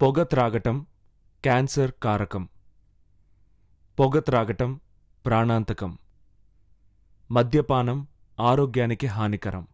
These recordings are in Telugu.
పొగ త్రాగటం క్యాన్సర్ కారకం. పొగ త్రాగటం ప్రాణాంతకం. మద్యపానం ఆరోగ్యానికి హానికరం.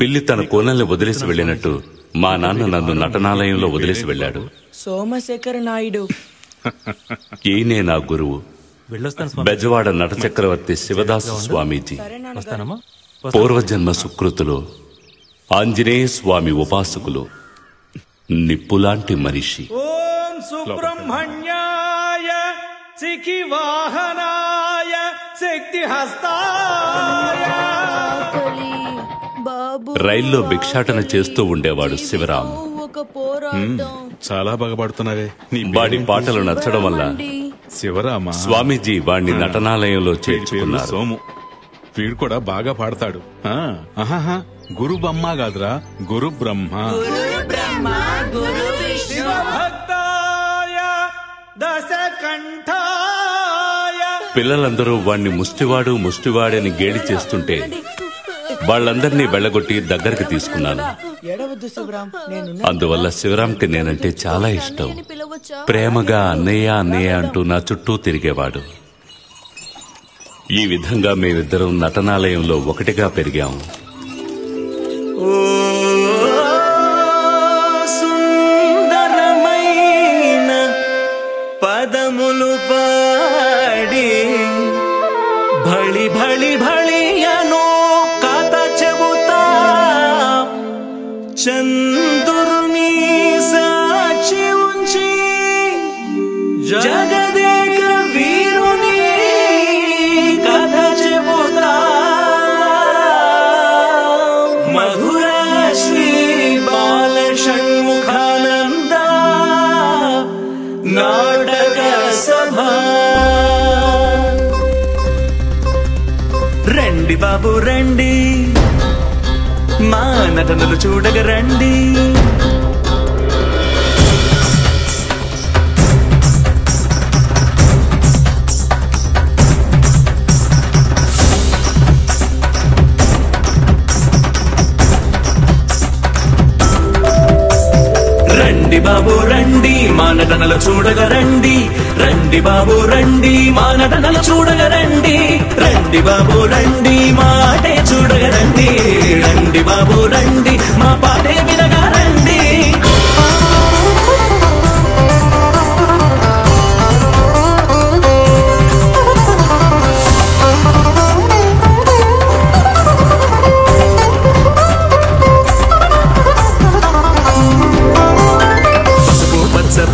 పిల్లి తన కోనల్ని వదిలేసి వెళ్ళినట్టు మా నాన్న నన్ను నటనాలయంలో వదిలేసి వెళ్ళాడు. సోమశేఖర నాయుడు ఈయనే నా గురువు, బెజవాడ నట చక్రవర్తి శివదాసు స్వామీజీ. పూర్వజన్మ సుకృతులు, ఆంజనేయ స్వామి ఉపాసకులు, నిప్పులాంటి మనిషి. ఓం సుబ్రహ్మణ్యాయ చికి వాహనాయ శక్తి హస్తాయ. రైల్లో భిక్షాటన చేస్తూ ఉండేవాడు శివరాం. చాలా బాగా పాడుతున్నావే. వాడి పాటలు నచ్చడం వల్ల శివరామ స్వామీజీ వాడిని నటనాలయంలో చేర్చుకున్నారు. సోము వీడు కూడా బాగా పాడతాడు. గురు బ్రహ్మ కాదురా, గురు బ్రహ్మ. భక్తాయ దశకంఠాయ. పిల్లలందరూ వాణ్ణి ముష్టివాడని గేలి చేస్తుంటే వాళ్ళందరినీ వెళ్ళగొట్టి దగ్గరికి తీసుకున్నాను. అందువల్ల శివరాంకి నేనంటే చాలా ఇష్టం. ప్రేమగా అన్నయ్య అన్నయ్య అంటూ నా చుట్టూ తిరిగేవాడు. ఈ విధంగా మేమిద్దరం నటనాలయంలో ఒకటిగా పెరిగాము. సుందరమైన పదములు పాడి భళి భళి భళియను కథ చెబుతా. చంద్రుని సాక్షి ఉంచి జగదేక వీరుని కథ చెబుతా. మధుర శ్రీ బాల షణ్ముఖానంద నాటక సభ. రండి బాబు రండి, మా నటనలు చూడగ రండి. రండి రండి బాబు రండి మా నటనలు చూడగా రండి రండి బాబు రండి మా నటనలు చూడగా రండి రండి బాబు రండి మా ఆటే చూడగా రండి రండి బాబు రండి మా పాటే వినగా రండి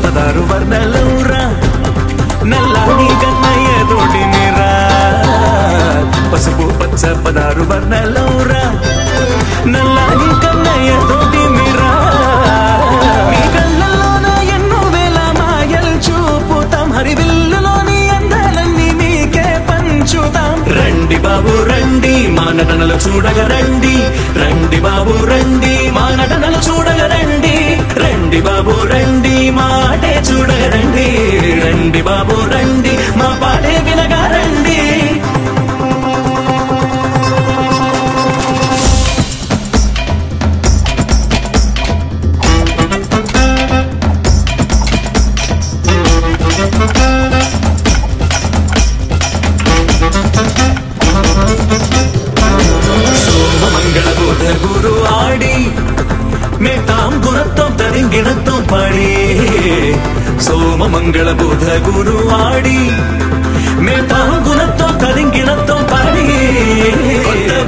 పదారు వర్ణలౌరా నల్లాని కన్నయ్య తోడినిరా పసుపు పచ్చ పదారు వర్ణలౌరా నల్లాని కన్నయ్య తోడినిరా మీ కళ్ళల్లోన ఎన్నో వేల మాయలు చూపుతాం హరివిల్లులోని అందాలన్నీ మీకే పంచుతాం రండి బాబు రండి మా నటనలు చూడగా రండి రండి బాబు రండి మా నటనలు చూడగా రండి రండి బాబు రండి మా ఆటే చూడగా రండి రండి బాబు రండి మా పాటే వినగా రండి సోమమంగళ బుధ గురు ఆడి మేతాం గుణత్వం తరింగిణత్వం పాడి సోమమంగళ బుధ గురు ఆడి మేతాం గుణత్వం తరింగిణత్వం పాడి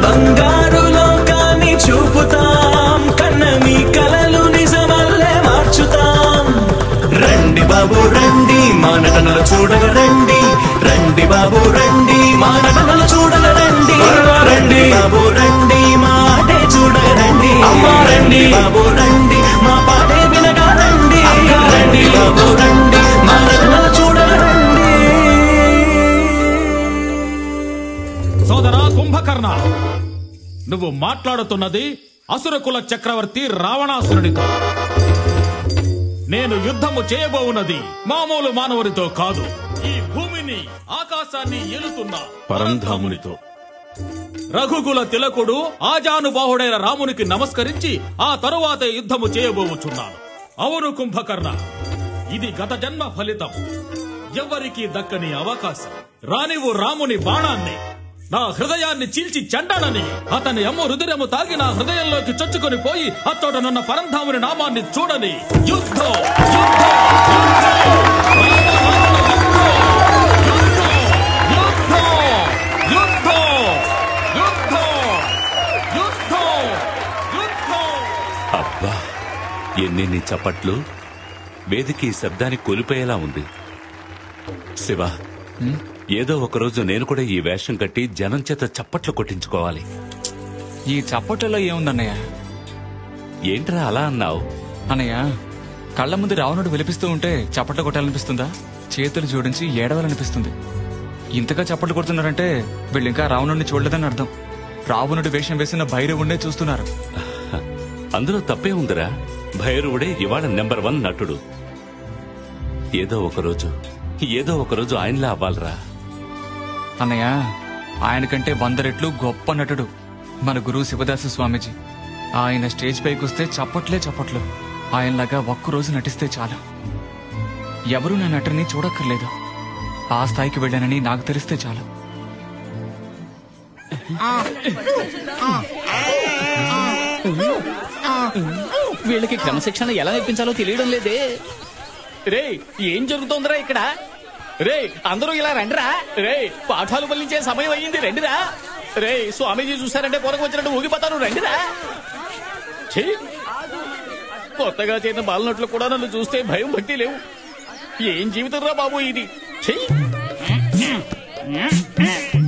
బంగారు లోకాన్ని చూపుతాం కన్న మీ కలలు నిజమల్లే మార్చుతాం రండి బాబు రండి మా నటనలు చూడగా రండి రండి బాబు రండి మా నటనలు చూడగా రండి రండి బాబు రండి మా ఆటే చూడగా రండి రండి బాబు రండి మా పాటే వినగా రండి రండి బాబు రండి మా నటనలు చూడగా రండి సోదరా కుంభకర్ణ, నువ్వు మాట్లాడుతున్నది అసురకుల చక్రవర్తి రావణాసురుడితో. నేను యుద్ధము చేయబోవున్నది మామూలు మానవుడితో కాదు, ఈ భూమిని ఆకాశాన్ని ఏలుతున్న పరంధామునితో. రఘుకుల తిలకుడు ఆజానుబాహుడైన రామునికి నమస్కరించి ఆ తరువాత యుద్ధము చేయబోవుచున్నాను. అవును కుంభకర్ణ, ఇది గత జన్మ ఫలితం, ఎవ్వరికీ దక్కని అవకాశం. రానివు రాముని బాణాన్ని, నా హృదయాన్ని చీల్చి చెండాడని అతని అమ్ము రుదిరము తాగి నా హృదయంలోకి చొచ్చుకొని పోయి అచ్చోటనున్న పరంధాముని నామాన్ని చూడని. యుద్ధం అబ్బా, ఎన్నెన్ని చప్పట్లు! వేదిక ఈ శబ్దాన్ని కోల్పోయేలా ఉంది. శివ, ఏదో ఒకరోజు నేను కూడా ఈ వేషం కట్టి జనం చేత చప్పట్లు కొట్టించుకోవాలి. ఈ చప్పట్లలో ఏముందన్నయ్య? ఏంట్రా అలా అన్నావు? అన్నయ్య, కళ్ల ముందు రావణుడు విలిపిస్తూ ఉంటే చప్పట్లు కొట్టాలనిపిస్తుందా? చేతులు జోడించి ఏడవాలనిపిస్తుంది. ఇంతగా చప్పట్లు కొడుతున్నారంటే వీళ్ళు ఇంకా రావణుడిని చూడలేదని అర్థం. రావణుడి వేషం వేసిన భైరవుడినే చూస్తున్నారు. అందులో తప్పే ఉందిరా. భైరవుడే ఇవాళ నెంబర్ 1 నటుడు. ఏదో ఒకరోజు ఆయనలా అవ్వాలరా. అన్నయ్య, ఆయనకంటే 100 రెట్లు గొప్ప నటుడు మన గురువు శివదాసు స్వామీజీ. ఆయన స్టేజ్ పైకి వస్తే చప్పట్లే చప్పట్లు. ఆయనలాగా ఒక్కరోజు నటిస్తే చాలు. ఎవరూ నా నటుని చూడక్కర్లేదు. ఆ స్థాయికి వెళ్ళానని నాకు తెలిస్తే చాలు. వీళ్ళకి క్రమశిక్షణ ఎలా నేర్పించాలో తెలియడం లేదే. రే, ఏం జరుగుతోందిరా ఇక్కడ? రే, అందరూ ఇలా రండిరా. రే, పాఠాలు బలించే సమయం అయ్యింది, రండిరా. రే, స్వామీజీ చూసారంటే పొరకు వచ్చినట్టు ఊగిపోతారు, రండిరా. కొత్తగా చేసిన బాలనట్లు కూడా నన్ను చూస్తే భయం భక్తి లేవు. ఏం జీవితం రా బాబు ఇది.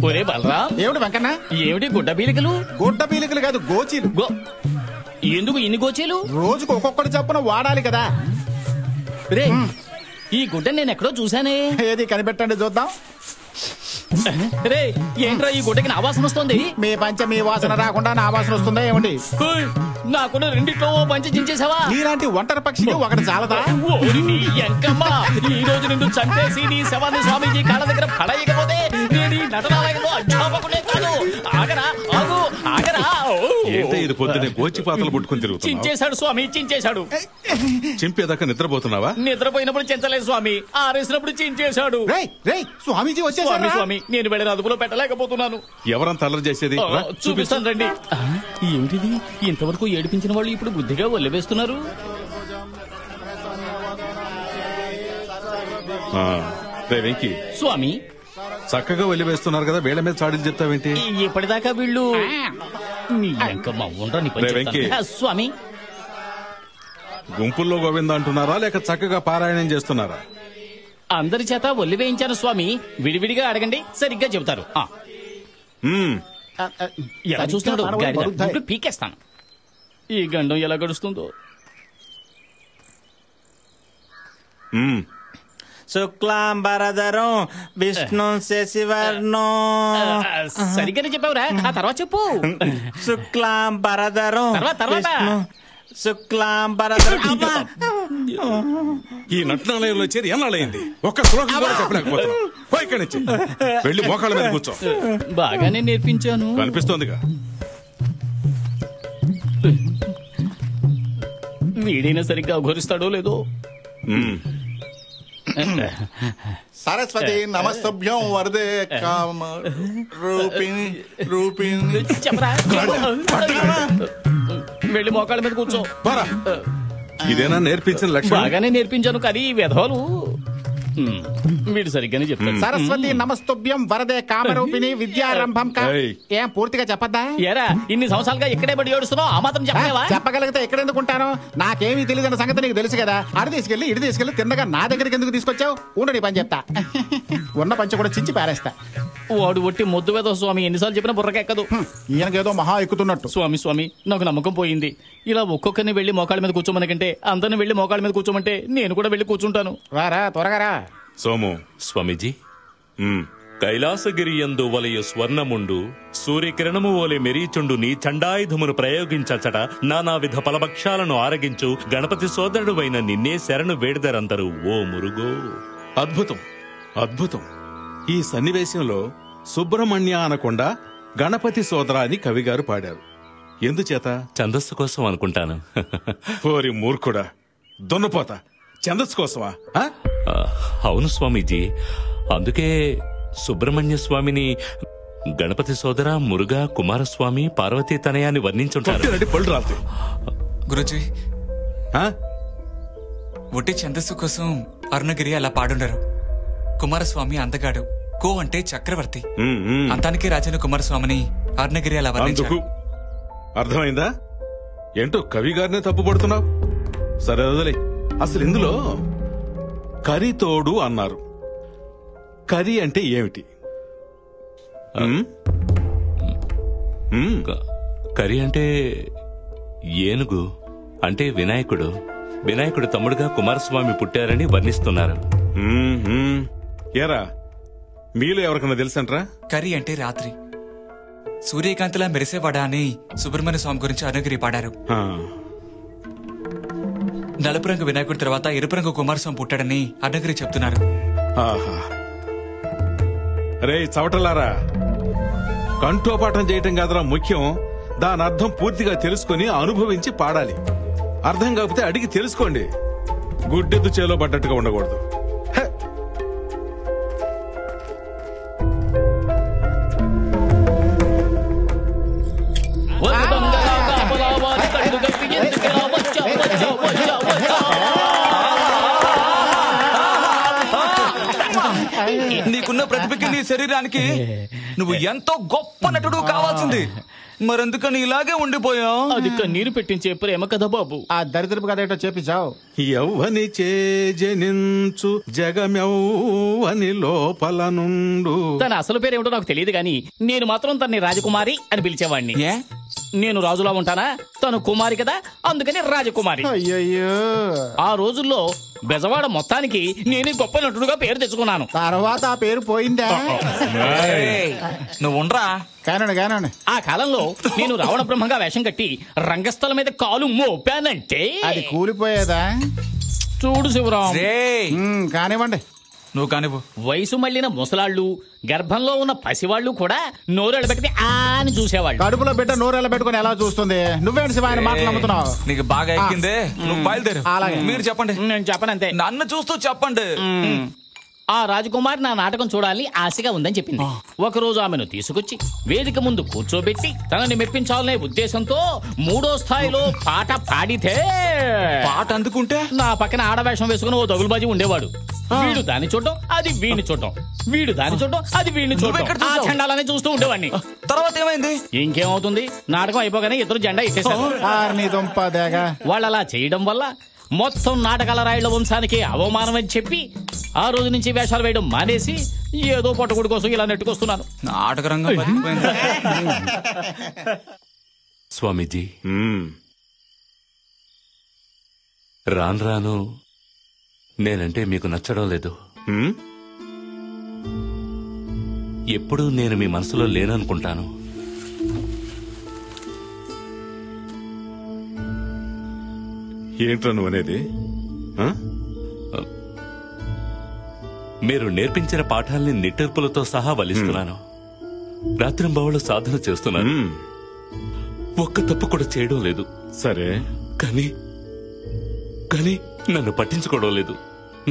ఒరే బలరా, ఏమిటి వెంకన్న? ఏమిటి గుడ్డ పీలికలు? గుడ్డ పీలికలు కాదు, గోచీలు. ఎందుకు ఇన్ని గోచీలు? రోజుకు ఒక్కొక్కటి చప్పున వాడాలి కదా. రే, ఈ గుడ్డ నేను ఎక్కడో చూసానే. ఏది కనిపెట్టండి చూద్దాం. రే, ఏంట్రా ఈ గుడ్డకి నా వాసన వస్తుంది? మీ పంచ మీ వాసన రాకుండా నా వాసన వస్తుందా ఏమండి? నాకున్న రెండిట్లో పంచి చించేసావా? నీలాంటి ఒంటరి పక్షికి ఒకటి చాలదా? ఈ రోజు నిన్ను చంపేసి నీ శవాన్ని స్వామీజీ కాళ్ళ దగ్గర పడేయకపోతే నేను ఈ నటనాలయంలో అధ్యాపకుడే కాదు. ఆగరా, ఆగు, ఆగరా. ఏంటో ఇది పొద్దునే గోచి పాతలు పుట్టుకుని తిరుగుతున్నావు. చించేశాడు స్వామి, చించేశాడు. చింపేదాకా నిద్రపోతున్నావా? నిద్రపోయినప్పుడు చించలేదు స్వామి, ఆరేసినప్పుడు చించేశాడు. స్వామీజీ వచ్చే స్వామి, నేను వెళ్ళిన అదుపులో పెట్టలేకపోతున్నాను. ఎవరంత అల్లరి చేసేది? చూపిస్తాను రండి. ఏమిటిది, ఇంతవరకు ఏడిపించిన వాళ్ళు ఇప్పుడు బుద్ధిగా వదిలివేస్తున్నారు. వెంకీ స్వామి, చక్కగా వెలివేస్తున్నారు కదా, వేళ్ల మీద చాడీలు చెప్తావేంటి? ఇప్పటిదాకా వీళ్ళు స్వామి గుంపుల్లో గోవింద అంటున్నారా లేక చక్కగా పారాయణం చేస్తున్నారా? అందరి చేత ఒల్లి వేయించాను స్వామి. విడివిడిగా అడగండి, సరిగ్గా చెబుతారు. ఎలా చూస్తున్నాడు, పీకేస్తాను. ఈ గండం ఎలా గడుస్తుందో. శుక్లాంబరధరం విష్ణు శశివర్ణం. సరిగ్గానే చెప్పావురా, ఆ తర్వాత చెప్పు. శుక్లాంబరధరం తర్వాత శుక్లాంబరధరం. ఈ నటనాలయంలో చేరి ఎన్నాళ్ళయింది, ఒక్క శ్లోకం కూడా చెప్పలేకపోతున్నాం. పోయి ఇక్కడి నుంచి వెళ్ళి మోకాళ్ళ మీద కూర్చో. బాగానే నేర్పించాను కనిపిస్తోందిగా. వీడైనా సరిగ్గా ఘోరిస్తాడో లేదో. సరస్వతి నమస్తభ్యం వరదే కామ రూపిణి రూపిణి. చెప్పరా, వెళ్ళి మోకాళ్ళ మీద కూర్చో. ఇదేనా నేర్పించిన లక్ష్యం? బాగానే నేర్పించాను, కానీ వెధవలు వీడు సరిగ్గానే చెప్తాడు. సరస్వతి నమస్తభ్యం వరదే కామరూపిణి విద్యారంభం. ఏం పూర్తిగా చెప్పద్దా? ఏరా, ఇన్ని సంవత్సరాలుగా ఇక్కడే బడి ఏడుస్తున్నావు, ఆ మాత్రం చెప్పలేవా? చెప్పగలిగితే ఎక్కడెందుకుంటాను, నాకేమీ తెలియదన్న సంగతి నీకు తెలుసు కదా. అడి తీసుకెళ్లి ఇడి తీసుకెళ్లి తిన్నగా నా దగ్గరికి ఎందుకు తీసుకొచ్చావు? ఉండు నీ పని చెప్తా. ఉన్న పంచ కూడా చించి పారేస్తా. వాడు ఒట్టి మొద్దు వేదో స్వామి, ఎన్నిసార్లు చెప్పినా బుర్రకెక్కదు. ఈయనకేదో మహా ఎక్కుతున్నట్టు. స్వామి, నాకు నమ్మకం పోయింది. ఇలా ఒక్కొక్కరిని వెళ్లి మోకాళ్ళ మీద కూర్చోమనకంటే అందరిని వెళ్లి మోకాళ్ళ మీద కూర్చోమంటే నేను కూడా వెళ్లి కూర్చుంటాను. రారా, త్వరగా రా. సోము. స్వామీజీ, కైలాసగిరి యందు వలయ స్వర్ణముండు సూర్యకిరణము ఓలే మెరీచుండు నీ చండాయుధమును ప్రయోగించచట నానావిధ ఫలభక్షాలను ఆరగించు గణపతి సోదరుడువైన నిన్నే శరణు వేడదరందరూ ఓ మురుగో. అద్భుతం, అద్భుతం. ఈ సన్నివేశంలో సుబ్రహ్మణ్య అనకుండా గణపతి సోదరా అని కవిగారు పాడారు. ఎందుచేత? ఛందస్సు కోసం అనుకుంటాను. ఓరి మూర్ఖుడా, దున్నపోతా, ఛందస్సు కోసమా? అవును స్వామీజీ, అందుకే సుబ్రహ్మణ్య స్వామిని గణపతి సోదర, మురుగా, కుమారస్వామి, పార్వతీ తనయాన్ని వర్ణించుంటారు. పళ్ళు రాదు గురుజీ. ఒట్టి ఛందస్సు కోసం అరుణగిరి అలా పాడుండరు. కుమారస్వామి అందగాడు, కో అంటే చక్రవర్తి. అంతానికి రాజైన కుమారస్వామిని అరుణగిరి అలా వర్ణించారు. అర్థమైందా? ఏంటో కవి గారినే తప్పు పడుతున్నావు. సరే వదిలే. అసలు ఇందులో కరితోడు అన్నారు. కరి అంటే ఏమిటి? కరి అంటే ఏనుగు, అంటే వినాయకుడు. వినాయకుడు తమ్ముడుగా కుమారస్వామి పుట్టారని వర్ణిస్తున్నారు. ఏరా, మీలో ఎవరికన్నా తెలుసంట్రా? కరి అంటే రాత్రి, సూర్యకాంతిలా మెరిసేవాడా అని సుబ్రహ్మణ్య స్వామి గురించి అరుణగిరి పాడారు. నలుపు రంగు వినాయకుడి తర్వాత ఎరుపు రంగు కుమారస్వామి పుట్టాడని అరుణగిరి చెప్తున్నారు. రే చవటలారా, కంఠోపాఠం చేయటం కాదురా ముఖ్యం. దాని అర్థం పూర్తిగా తెలుసుకుని అనుభవించి పాడాలి. అర్థం కాకపోతే అడిగి తెలుసుకోండి. గుడ్డెద్దు చేలో పడ్డట్టుగా ఉండకూడదు. నీకున్న ప్రతిభకి, నీ శరీరానికి నువ్వు ఎంతో గొప్ప నటుడు కావాల్సింది. మరెందుకని ఇలాగే ఉండిపోయావు? అది కన్నీరు పెట్టించే ప్రేమ కదా బాబు. ఆ దరిద్రపు కథ ఏంటో చెప్పిచావు. యవ్వని చేజనించు జగమెవ్వని లోపల నుండు. తన అసలు పేరేమిటో నాకు తెలియదు గాని నేను మాత్రం తన్ని రాజకుమారి అని పిలిచేవాడిని. నేను రాజులా ఉంటానా? తను కుమారి కదా, అందుకని రాజకుమారి. అయ్యయ్యో, ఆ రోజుల్లో బెజవాడ మొత్తానికి నేనే గొప్ప నటుడుగా పేరు తెచ్చుకున్నాను. తర్వాత ఆ పేరు పోయిందా? నువ్వు ఉండరా. కానండి. ఆ కాలంలో నేను రావణ బ్రహ్మంగా వేషం కట్టి రంగస్థలం మీద కాలు మోపానంటే అది కూలిపోయేదా? చూడు శివరాం, కానివ్వండి. నువ్వు కానివ్వు. వయసు మళ్ళిన ముసలాళ్ళు, గర్భంలో ఉన్న పసివాళ్ళు కూడా నోరెళ్ళ పెట్టి అని చూసేవాళ్ళు. కడుపులో బిడ్డ నోరెళ్ళ పెట్టుకుని ఎలా చూస్తుంది? నువ్వేంటి శివ ఆయన మాటలు నమ్ముతున్నావు? నీకు బాగా ఎక్కిందే, నువ్వు బయలుదేరు. అలాగే. మీరు చెప్పండి. నేను చెప్పనంతే. నన్ను చూస్తూ చెప్పండి. ఆ రాజకుమారి నా నాటకం చూడాలని ఆశగా ఉందని చెప్పింది. ఒకరోజు ఆమెను తీసుకొచ్చి వేదిక ముందు కూర్చోబెట్టి తనని మెప్పించాలనే ఉద్దేశంతో 3వ స్థాయిలో పాట పాడితే పాట అందుకుంటే నా పక్కన ఆడవేషం వేసుకుని ఓ దగులుబాజీ ఉండేవాడు. వీడు దాన్ని చూడడం, అది వీడిని చూడడం, వీడు దాన్ని చూడడం, అది వీడిని చూడడం, ఆ జెండాలనే చూస్తూ ఉండేవాడిని. తర్వాత ఏమైంది? ఇంకేమవుతుంది, నాటకం అయిపోగానే ఇద్దరు జెండా ఇచ్చేసారు. వాళ్ళు అలా చేయడం వల్ల మొత్తం నాటకాల రాయుళ్ల వంశానికి అవమానం అని చెప్పి ఆ రోజు నుంచి వేషాలు వేయడం మానేసి ఏదో పట్టుకుడి కోసం ఇలా నెట్టుకొస్తున్నాను. నాటక రంగం బతికిపోయింది. స్వామీజీ, రాను నేనంటే మీకు నచ్చడం లేదు. ఎప్పుడూ నేను మీ మనసులో లేననుకుంటాను. ఏంట్రా నువ్వు అనేది? మీరు నేర్పించిన పాఠాల్ని నిట్టర్పులతో సహా వలిస్తున్నాను. రాత్రింబవళ్ళు సాధన చేస్తున్నాను. ఒక్క తప్పు కూడా చేయడం లేదు. సరే, కానీ నన్ను పట్టించుకోవడం లేదు.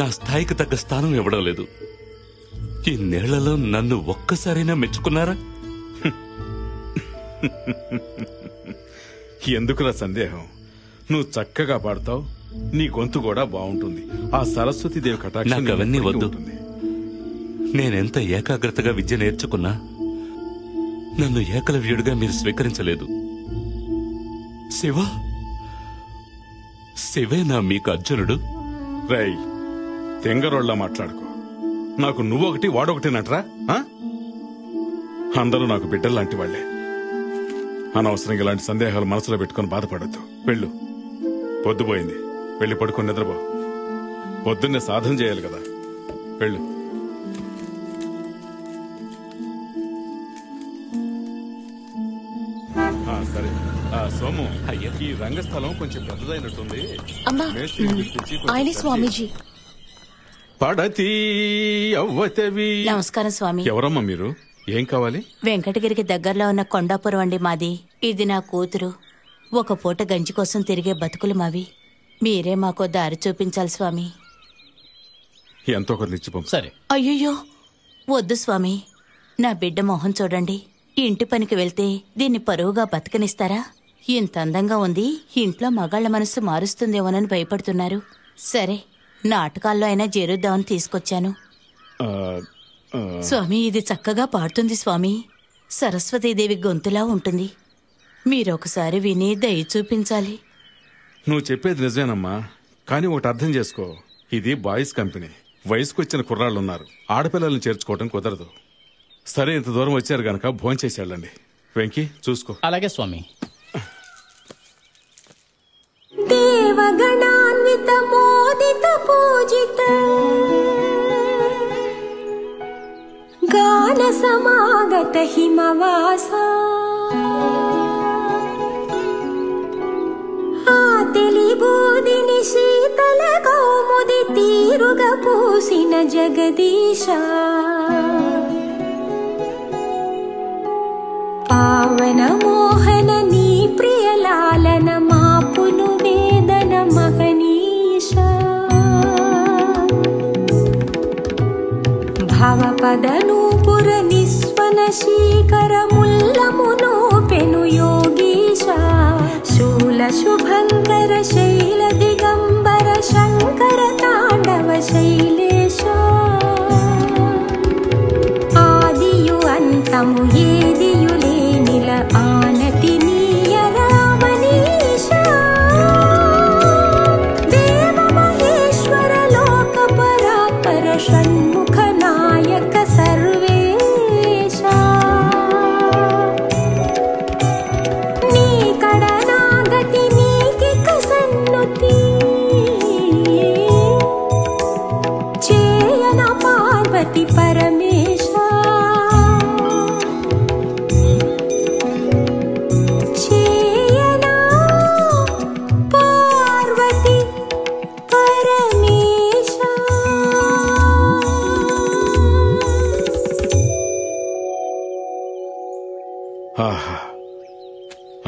నా స్థాయికి తగ్గ స్థానం ఇవ్వడం లేదు. ఈ నేళ్లలో నన్ను ఒక్కసారైనా మెచ్చుకున్నారా? ఎందుకురా సందేహం? నువ్వు చక్కగా పాడతావు, నీ గొంతు కూడా బాగుంటుంది. ఆ సరస్వతీదేవి కటాక్షం నాకు అవన్నీ వద్దు. ఉంటుంది. నేనెంత ఏకాగ్రతగా విద్య నేర్చుకున్నా నన్ను ఏకలవ్యుడిగా మీరు స్వీకరించలేదు. శివేనా మీకు అర్జునుడు? రై, తెంగరోళ్ళ మాట్లాడుకో. నాకు నువ్వొకటి వాడొకటినట్రా? అందరూ నాకు బిడ్డల్లాంటి వాళ్లే. అనవసరంగా ఇలాంటి సందేహాలు మనసులో పెట్టుకుని బాధపడద్దు. వెళ్ళు, పొద్దుపోయింది. వెళ్ళి పడుకొని నిద్రపో. పొద్దున్నే సాధన చేయాలి కదా. వెళ్ళు. సరే సోము, ఈ రంగస్థలం కొంచెం పెద్దదైనట్టుంది. ఆయన స్వామీజీ. పడతీ అవ్వతవి. నమస్కారం స్వామి. ఎవరమ్మా మీరు? ఏం కావాలి? వెంకటగిరికి దగ్గరలో ఉన్న కొండాపురం అండి మాది. ఇది నా కూతురు. ఒక పూట గంజి కోసం తిరిగే బతుకులు మావి. మీరే మాకో దారి చూపించాలి స్వామి. ఎంతో కొంత ఇచ్చి పంపు. సరే. అయ్యయ్యో వద్దు స్వామి. నా బిడ్డ మొహం చూడండి. ఇంటి పనికి వెళ్తే దీన్ని పరువుగా బతకనిస్తారా? ఇంత అందంగా ఉంది, ఇంట్లో మగాళ్ల మనసు మారుస్తుందేమోనని భయపడుతున్నారు. సరే, నాటకాల్లో అయినా చేరుద్దామని తీసుకొచ్చాను. స్వామి, ఇది చక్కగా పాడుతుంది స్వామి. సరస్వతీదేవి గొంతులా ఉంటుంది. మీరొకసారి విని దయ చూపించాలి. నువ్వు చెప్పేది నిజమేనమ్మా, కానీ ఒకటి అర్థం చేసుకో. ఇది బాయ్స్ కంపెనీ. వయసుకొచ్చిన కుర్రాళ్ళున్నారు. ఆడపిల్లల్ని చేర్చుకోవటం కుదరదు. సరే, ఇంత దూరం వచ్చారు గనక భోంచేసి వెళ్ళండి. వెంకీ, చూసుకో. అలాగే స్వామి. దేవగణాన్విత మోదిత పూజిత గాన సమాగత హిమవాస ఆ తెలిబోధిని శీతల కౌముది తీరుగా పూసిన జగదీశ పావన మోహన నీ ప్రియలాలన మాపును వేదన మహనీష భవపదనూపుర నిస్వన శీకర ముల్లమును పెను యోగీశ శూల శుభంకర శైల దిగంబర శంకర తాండవ శైలేశ ఆదియు అంతము ఏదియు లేనిల ఆనతి నీయ రామనీశ దేవ మహేశ్వర లోక పరాత్పర షణ్ముఖ నాయక సర్వేశ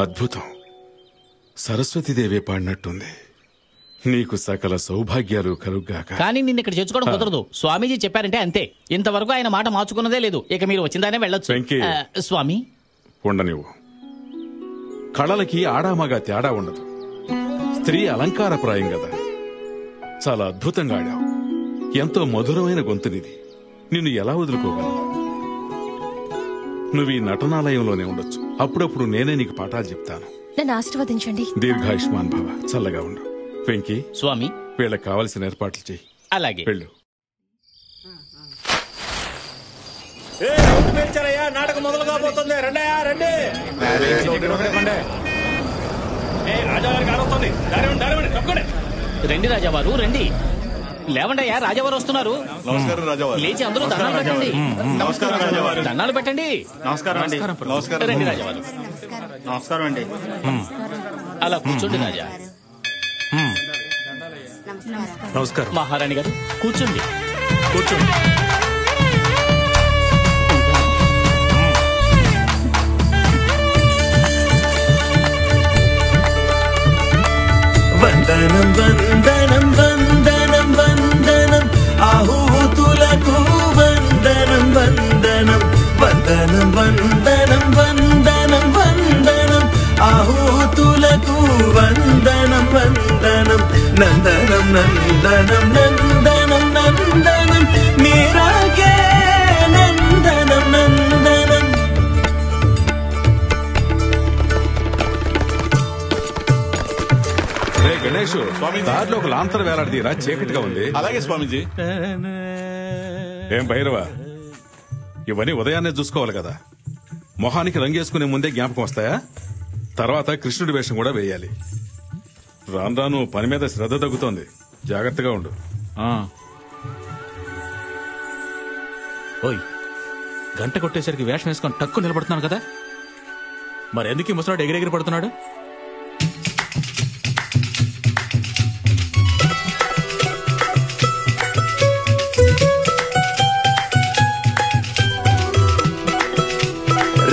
అద్భుతం. సరస్వతీదేవి పాడినట్టుంది. నీకు సకల సౌభాగ్యాలు కలుగ్గాక. కానీ నిన్న ఇక్కడ చేర్చుకోవడం కుదరదు. స్వామీజీ చెప్పారంటే అంతే. ఇంతవరకు ఆయన మాట మార్చుకున్నదే లేదు. ఇక మీరు వచ్చిందానే వెళ్ళొచ్చు. వెంకీ. స్వామి ఉండనివ్వు. కళలకి ఆడామగా తేడా ఉండదు. స్త్రీ అలంకారప్రాయం కదా. చాలా అద్భుతంగా ఆడావు. ఎంతో మధురమైన గొంతునిది. నిన్ను ఎలా వదులుకోగలను? నువ్వు ఈ నటనాలయంలోనే ఉండొచ్చు. అప్పుడప్పుడు నేనే నీకు పాఠాలు చెప్తాను. నన్ను ఆశీర్వదించండి. దీర్ఘాయుష్మాన్ భవ. చల్లగా ఉండు. వెంకీ, స్వామి, వీళ్ళకి కావలసిన ఏర్పాట్లు చెయ్యి. అలాగే. వెళ్ళు. నాటకం మొదలు కాబోతుంది. రండయ్యా, రండి. రండి రాజావారు, రండి. లేవండయ్యా, రాజావారు వస్తున్నారు. నమస్కారం రాజావారు. లేచి అందరూ దండాలు పెట్టండి. నమస్కారం రాజావారు. దండాలు పెట్టండి. నమస్కారం అండి. నమస్కారం. రండి రాజావారు. నమస్కారం అండి. అలా కూర్చోండి రాజా. నమస్కారం. మహారాణి గారు కూర్చోండి. కూర్చోండి. వందనం వందనం వందనం వందనం ఆహూతులకు వందనం వందనం వందనం వందనం వందనం వందనం ఆహూతులకు వందనం వందనం నందనం నందనం నందనం నందనం మీరాగే నందనం నందనం. గణేష్, దారిలో ఒక లాంతర్ వేలాడదీరా, చీకటిగా ఉంది. అలాగే స్వామీజీ. ఏం భైరవ, ఇవన్నీ ఉదయాన్నే చూసుకోవాలి కదా. మొహానికి రంగేసుకునే ముందే జ్ఞాపకం వస్తాయా? తర్వాత కృష్ణుడి వేషం కూడా వేయాలి. రాను రాను పని మీద శ్రద్ధ తగ్గుతోంది. జాగ్రత్తగా ఉండు. ఓయ్, గంట కొట్టేసరికి వేషం వేసుకొని టక్కు నిలబడుతున్నాను కదా. మరి ఎందుకు ఈ ముసలాడు ఎగిరెగిరి పడుతున్నాడు?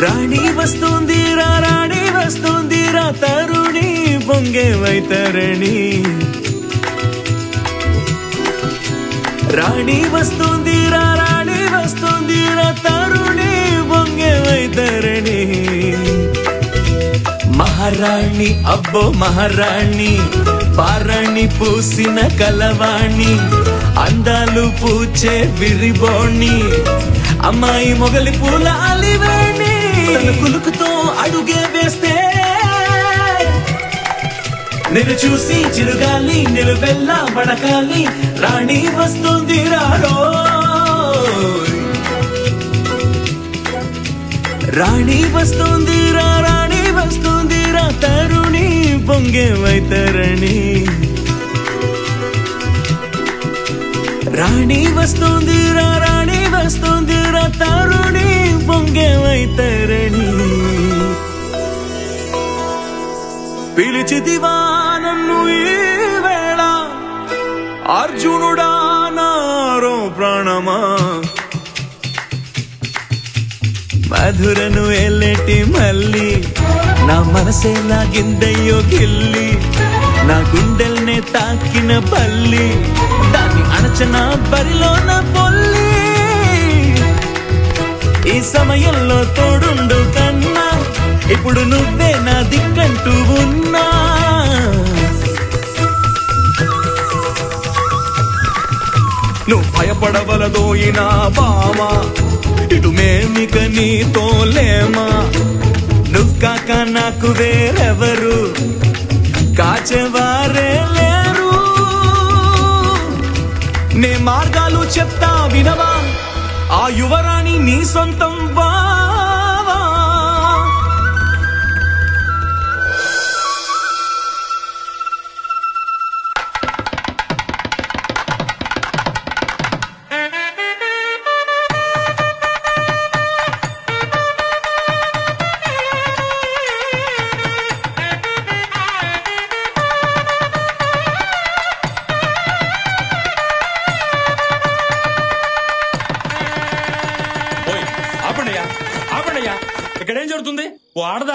రాణి వస్తుందిరా, రాణి వస్తుందిరా, తరుణి పొంగే వైతరణి. రాణి వస్తుందిరా, రాణి వస్తుందిరా, తరుణి పొంగే వైతరణి. మహారాణి అబ్బో మహారాణి, పారాణి పూసిన కలవాణి, అందాలు పూచే విరిబోణి, అమ్మాయి మొగలి పూల అలివేణి. తన కులుకుతో అడుగే వేస్తే నిన్ను చూసి చిరుగాలి నిలువెల్లా వడకాలి. రాణి వస్తుంది రాడో, రాణి వస్తుంది రా, రాణి వస్తుంది రా, తరుణి పొంగే వైతరణి. రాణి వస్తుంది రా, రాణి వస్తుంది రా, తరుణి పొంగే వైతరణి. పిలిచితివా నన్ను ఈ వేళ, అర్జునుడా నారో ప్రాణమా. మధురను ఎల్లెటి మళ్ళీ నా మనసే లాగిందయ్యో గిల్లి. నా గుండెల్నే తాకిన బల్లి, దాన్ని అణచన బరిలోన పొల్లి. ఈ సమయంలో తోడుండు కన్నా, ఇప్పుడు నువ్వే నా దిక్కంటూ ఉన్నా. నువ్వు భయపడవలదోయినా బామా, ఇటు మేమిక నీతో లేమా. నువ్వు కాక నాకు వేరెవరు, కాచేవారే లేరు. నే మార్గాలు చెప్తా వినవా, ఆ యువరాణి నీ సొంతం బావా.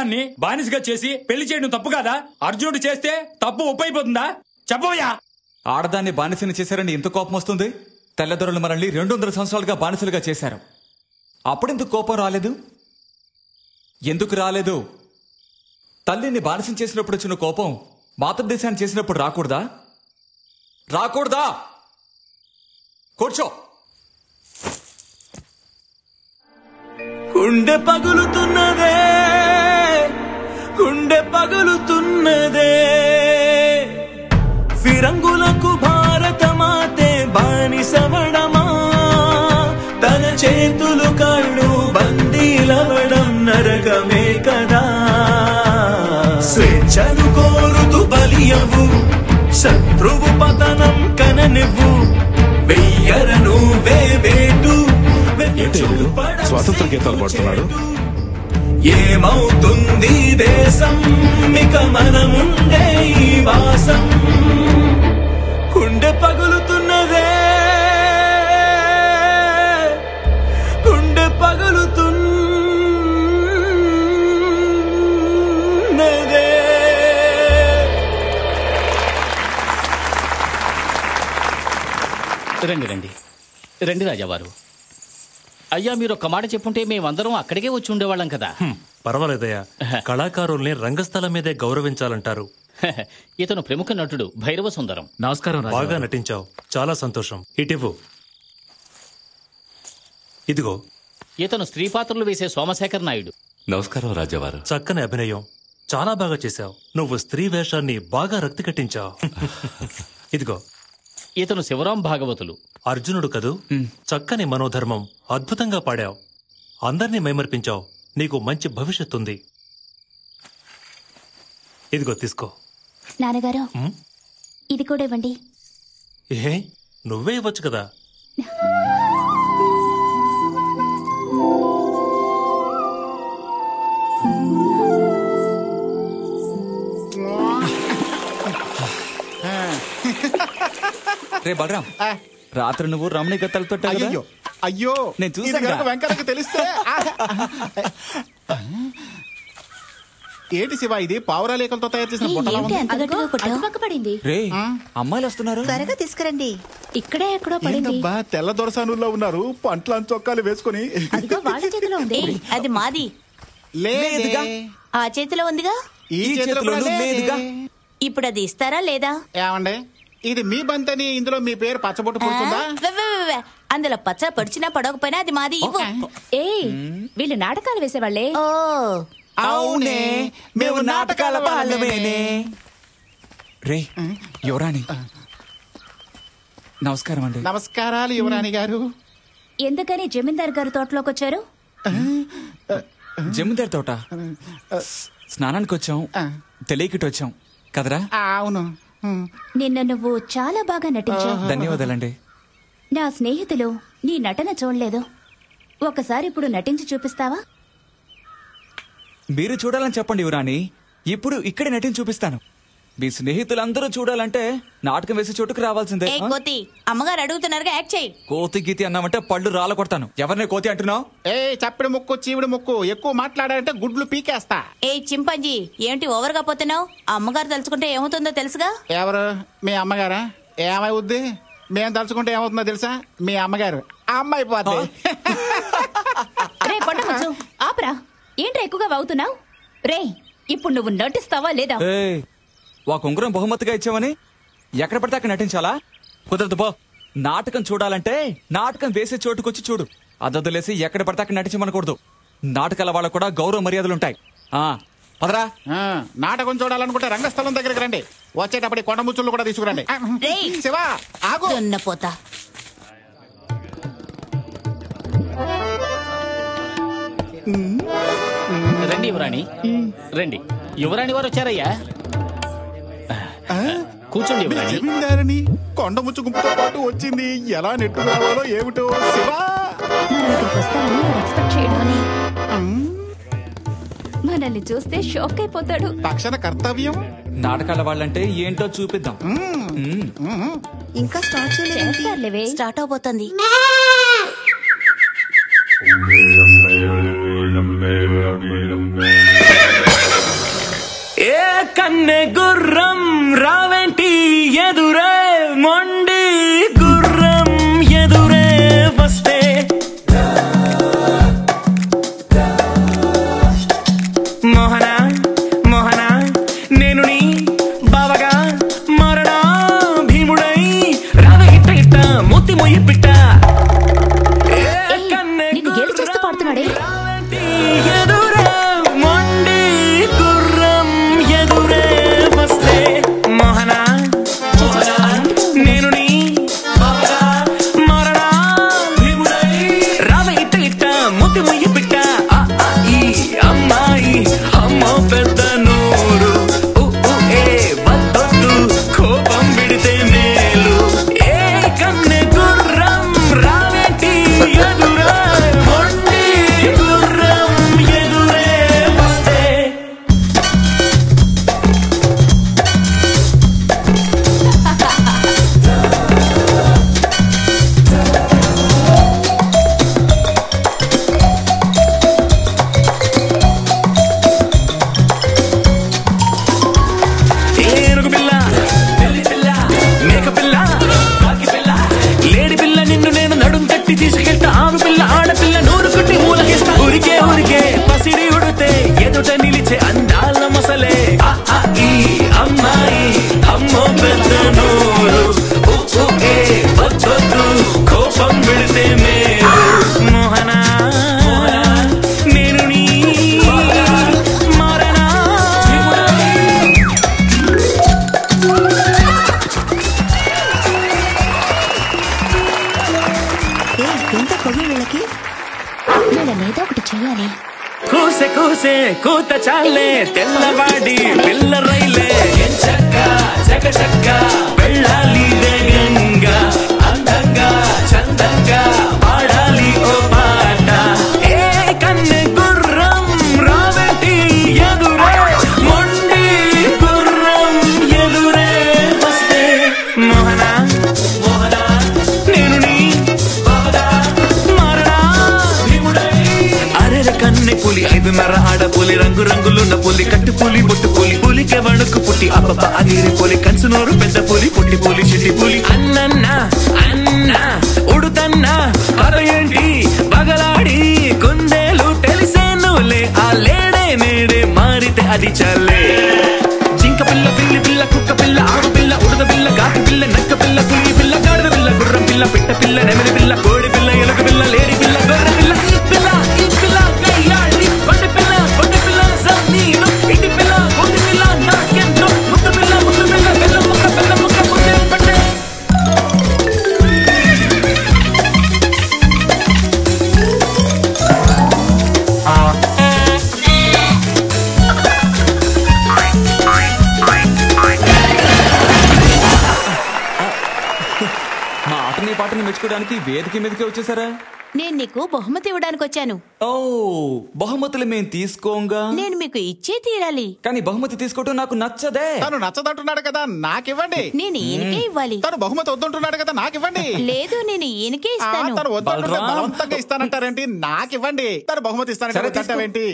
ఆడదాన్ని బానిసగా చేసి పెళ్లి చేయడం తప్పు కాదా? అర్జునుడు చేస్తే తప్పు ఒప్పైపోతుందా? చెప్పబోయా. ఆడదాన్ని బానిసని చేశారని ఎంత కోపం వస్తుంది? తెల్లదొరలు మనల్ని 200 సంవత్సరాలుగా బానిసలుగా చేశారు. అప్పుడెందుకు కోపం రాలేదు? ఎందుకు రాలేదు? తల్లిని బానిసం చేసినప్పుడు వచ్చిన కోపం మాతృదేశాన్ని చేసినప్పుడు రాకూడదా? రాకూడదా? కూర్చో. గుండె పగులుతున్నదే, గుండె పగులుతున్నదే, ఫిరంగులకు భారతమాతే బానిసవడమా, తన చేతులు కాళ్ళు బందీలవడం నరకమే కదా. స్వేచ్ఛను కోరుతూ బలియవు, శత్రువు పతనం కననివ్వు, వెయ్యర నువ్వే వేటు స్వాతంత్ర గీతాలు పాడుతున్నాడు. ఏమవుతుంది దేశం ఇక మనముండే ఈ వాసం, గుండె పగులుతున్నదే, గుండె పగులుతున్నదే. రండి రండి రండి రాజావారు. అయ్యా, మీరు ఒక్క మాట చెప్పుంటే మేమందరం అక్కడికే వచ్చి ఉండేవాళ్ళం కదా. పర్వాలేదయ్యా, కళాకారుల్ని రంగస్థలం మీదే గౌరవించాలంటారు. ఇతను ప్రముఖ నటుడు భైరవ సుందరం. నమస్కారం. బాగా నటించావు, చాలా సంతోషం. ఇటివ్వు. ఇదిగో. ఇతను స్త్రీ పాత్రలు వేసే సోమశేఖర్ నాయుడు. నమస్కారం రాజావారు. చక్కని అభినయం, చాలా బాగా చేశావు. నువ్వు స్త్రీ వేషాన్ని బాగా రక్తి కట్టించావు. ఇదిగో. ఇతను శివరాం భాగవతులు. అర్జునుడు కదూ. చక్కని మనోధర్మం, అద్భుతంగా పాడావు, అందర్నీ మైమర్పించావు. నీకు మంచి భవిష్యత్తుంది. ఇదిగో తీసుకో. నాన్నగారు, ఇది కూడా ఇవ్వండి. ఏ, నువ్వే ఇవ్వచ్చు కదా. రే బలరాం, రాత్రి నువ్వు రమణి గత్తలతో అయ్యో అయ్యో నేను చూసాను. వెంకటకి తెలిస్తే ఏంటి శివ ఇది? పావురాలేకలతో తయారు చేసిన బుట్టలా పడింది. రే, అమ్మాయిలు వస్తున్నారు, త్వరగా తీసుకురండి. ఇక్కడే ఎక్కడో పడింది. తెల్ల దొరసానుల్లో ఉన్నారు, పంట్ల చొక్కాలు వేసుకుని. అదిగో వాళ్ళ చేతిలో ఉంది. అది మాది లేదుగా. ఆ చేతిలో ఉందిగా, ఈ చేతిలో లేదుగా. ఇప్పుడు అది ఇస్తారా లేదా? ఏమండే, ఇది మీ బంతని ఇందులో మీ పేరు పచ్చబొట్టు పడుతుందా? అందులో పచ్చ పడిచినా పడకపోయినా అది మాది. వీళ్ళు నాటకాలు వేసేవాళ్లే. ఓ అవునే, మేము నాటకాల వాళ్ళమేనే. రే యువరాణి, నమస్కారం అండి. నమస్కారాలు యువరాణి గారు. ఎందుకని జమీందార్ గారు తోటలోకి వచ్చారు? జమీందార్ తోట స్నానానికి వచ్చాం, తెలియకిటి వచ్చాం కదరా. అవును. నిన్న నువ్వు చాలా బాగా నటించావు. ధన్యవాదాలండి. నా స్నేహితులు నీ నటన చూడలేదు. ఒకసారి ఇప్పుడు నటించి చూపిస్తావా? మీరు చూడాలని చెప్పండి యువరాణి, ఇప్పుడు ఇక్కడే నటించి చూపిస్తాను. మీ స్నేహితులందరూ చూడాలంటే నాటకం వేసే చోటుకు రావాల్సిందే. కోతి, అమ్మగారు అడుగుతున్నారుగా, యాక్ట్ చేయి. కోతి గీతి అన్నామంటే పళ్ళు రాళ్ళ కొడతాను. ఎవరిని కోతి అంటున్నావు? చప్పిడి ముక్కు చీవిడి ముక్కు, ఎక్కువ మాట్లాడారంటే గుడ్లు పీకేస్తా. చింపాంజీ, ఏంటి ఓవర్గా పోతున్నావు? అమ్మగారు తలుచుకుంటే ఏమవుతుందో తెలుసుగా. ఎవరు? మీ అమ్మగారా? ఏమైవుద్ది? మేము తలుచుకుంటే ఏమవుతుందో తెలుసా? మీ అమ్మగారు అమ్మాయి పోతే. ఆపరా, ఏంట్రా ఎక్కువగా అవుతున్నావు? రే, ఇప్పుడు నువ్వు నటిస్తావా లేదా? ఒక ఉంగరం బహుమతిగా ఇచ్చావని ఎక్కడ పడితే అక్కడ నటించాలా? కుదరదు బా. నాటకం చూడాలంటే నాటకం వేసే చోటుకొచ్చి చూడు. అదొద్దులేసి ఎక్కడ పడితే అక్కడ నటించమనకూడదు. నాటకాల వాళ్ళకు కూడా గౌరవ మర్యాదలుంటాయి. పదరా. నాటకం చూడాలనుకుంటే రంగస్థలం దగ్గరికి రండి. వచ్చేటప్పుడు కొండ ముచ్చులు కూడా తీసుకురండి. శివ ఆగు. పోతా. రండి యువరాణి, రండి. యువరాణి వారు వచ్చారయ్యా. కూర్చోండి యువరాణి. జమీందారుని కొండ ముచ్చు గుంపుతో పాటు వచ్చింది. ఎలా నెట్టు రావాలో ఏమిటో. శివ మనల్ని చూస్తే షాక్ అయిపోతాడు. తక్షణ కర్తవ్యం. నాటకాల వాళ్ళంటే ఏంటో చూపిద్దాం. ఇంకా స్టార్ట్ చేయలేదే. స్టార్ట్ అవబోతుంది. ఏ కన్నె గుర్రం రావేంటి ఎదురే మొండి గుర్రం ఎదురే వస్తే మోహన మోహన నేను నీ బావగా మరణా భీముడై రావే ఇట్ట ఇట్ట మూతి మొయ్యి పిట్ట నీకు గేలు చేస్తూ పాడుతున్నాడే ఎదురే మొండి గుర్రం ఎదురే వస్తే మోహన నేను నీ బావగా మరణా భీముడై రావే ఇట్ట ఇట్ట మూతి మొయ్యి పిట్ట ఈ అమ్మాయి అమ్మో పెద్ద నోరు ఏ వద్దొద్దు కోపం విడితే మేలు ఏ కన్నె గుర్రం రావేంటి ఎదురా మొండి గుర్రం ఎదురే వస్తే ఏనుగు పిల్ల పెళ్లి పిల్ల మేక పిల్ల కాకి పిల్ల లేడి పిల్ల నిన్ను నేను నడుం తట్టి తీసుకెళ్తా ఆగు పిల్ల ఆడపిల్ల నూరు కుట్టి మూలకిస్తా ఊరికే ఊరికే పసిడి ఉడితే ఎదుట నిలిచే అందాల మొసలే ఈ అమ్మాయి అమ్మో పెద్ద నోరు ఏ వద్దొద్దు కోపం విడితే మేలు మోహన నేను నీ మరణా ఎంత కొవ్వు వీళ్ళకి వీళ్ళ మీద ఒకటి చెయ్యాలి కూసే కూసే కూత చాలే తెల్లవాడి పిల్ల రైలే ఎంచక్క చకచక్క వెళ్ళాలి వేగంగా అందంగా చందంగా పాడాలి ఓ పాట ఏ కన్నె గుర్రం రావేటి ఎదురే మొండి గుర్రం ఎదురే వస్తే మోహన మోహన నేను నీ బావగా మరణా భీముడై అరెర కన్నె పులి 5.5 ఆడపులి రంగు రంగులున్న పులి కట్టు పులి బొట్టు పులి పులికే వణుకు పుట్టి అబ్బబ్బ అదిరి పులి కంచునోరు పెద్ద పులి పొట్టి పులి చిట్టి పులి అన్న అన్న ఉడుతన్న కథ ఏంటి బగలాడి కుందేలు తెలిసేనులే ఆ లేడే నేడే మారితే అది చల్లే జింక పిల్ల పిల్లి పిల్ల కుక్క పిల్ల ఆవు పిల్ల ఉడత పిల్ల కాకి పిల్ల నక్క పిల్ల పులి పిల్ల గాడిద పిల్ల గుర్రం పిల్ల పిట్ట పిల్ల నెమలి పిల్ల కోడి పిల్ల ఎలుక పిల్ల లేడి పిల్ల గొర్రె పిల్ల ఈ పిల్ల కయ్యాళి పండి పిల్ల పొట్టి పిల్ల సన్నీను ఇంటి పిల్ల పొట్టి పిల్ల నాకెంతో ముద్దు పిల్ల బెల్ల ముక్క ముద్దే పట్టే మా ఆటని పాటని మెచ్చుకోవడానికి వేదిక మీదకే వచ్చేసారా? నేను నీకు బహుమతి ఇవ్వడానికి వచ్చాను. ఓ బహుమతులు మేము తీసుకోంగా. నేను మీకు ఇచ్చే తీరాలి. కానీ బహుమతి తీసుకోవటం నాకు నచ్చదే. తను నచ్చదంటున్నాడు కదా, నాకివ్వండి. నేను ఈయనకే ఇవ్వాలి. తను బహుమతి వద్దంటున్నాడు కదా, నాకివ్వండి. లేదు, నేను ఈయనకే ఇస్తాను. తను వద్దంటుంటే బలవంతంగా ఇస్తానంటారేంటి? నాకివ్వండి. తను బహుమతి ఇస్తానంటే గొచ్చండి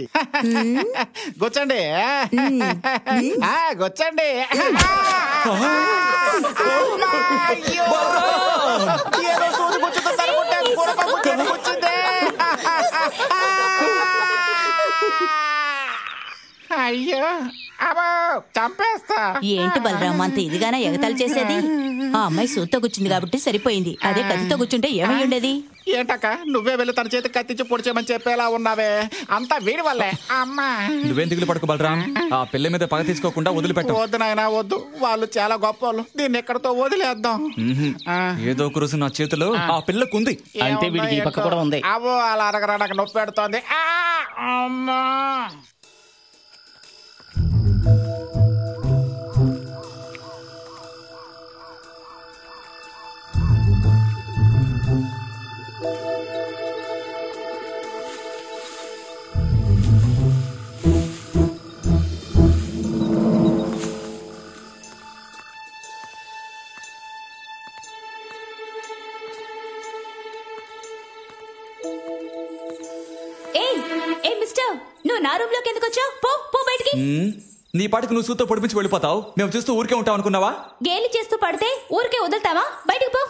గొచ్చండి. ఏదో సూది గుచ్చుతుంది అనుకుంటే గురప గుచ్చింది. అయ్యో అబ్బో చంపేస్తా. ఏంటి బలరాం అంత ఇదిగానా ఎగతాలు చేసేది? ఆ అమ్మాయి సూత్తో కూర్చుంది కాబట్టి సరిపోయింది. అదే కత్తితో కూర్చుంటే ఏమై ఉండేది? ఏంటక్క నువ్వే వెళ్ళి తన చేతి కత్తించి పొడిచేయమని చెప్పేలా ఉన్నావే. అంతా వీడి వల్లే. అమ్మా నువ్వేం దిగులు పడుకో బలరాం. ఆ పిల్ల మీద పగ తీసుకోకుండా వదిలిపెట్టు. వద్దు నాయనా వద్దు, వాళ్ళు చాలా గొప్ప వాళ్ళు. దీన్ని ఎక్కడితో వదిలేద్దాం. ఏదో ఒక రోజు నా చేతిలో ఆ పిల్లకుంది. అంటే వీడికి ఈ పక్క కూడా ఉంది. అవో అలా అరగరా, నాకు నొప్పి పెడుతోంది. అమ్మా ఏ మిస్టర్, నువ్వు నా రూమ్ లోకి ఎందుకు వచ్చావు? పో పో బయటికి. నీ పాటికి నువ్వు సూతో పొడిపించి వెళ్ళిపోతావు, మేము చూస్తూ ఊరికే ఉంటాం అనుకున్నావా? గేలి చేస్తూ పడితే ఊరికే వదులుతావా? బయటికి పో,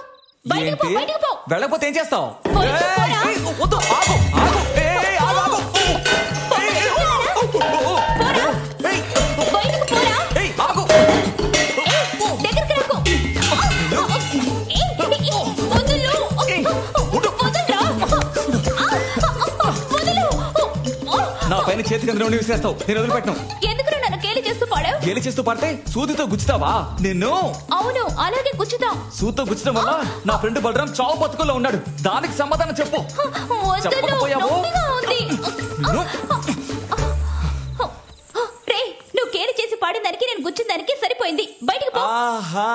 బయటికి పో, బయటికి పో. వెళ్ళకపోతే ఏం చేస్తావు? నా పైన చేతి కింద నుండి విసిరేస్తావు, నేను వదిలిపెట్టను. ఎందుకు నన్ను గేలి చేస్తూ పాడావు? గేలి చేస్తూ పడితే సూదితో గుచ్చుతావా నిన్ను? అవును, అలాగే గుచ్చుతాం. సూతో గుచ్చడం వల్ల నా ఫ్రెండ్ బలరాం చావు బతుకుల్లో ఉన్నాడు. దానికి సమాధానం చెప్పు. చెప్పకపోయావు నువ్వు కేలి చేసి పాడిన దానికి నేను గుచ్చిన దానికి సరిపోయింది. బయటికి పో. ఆహా,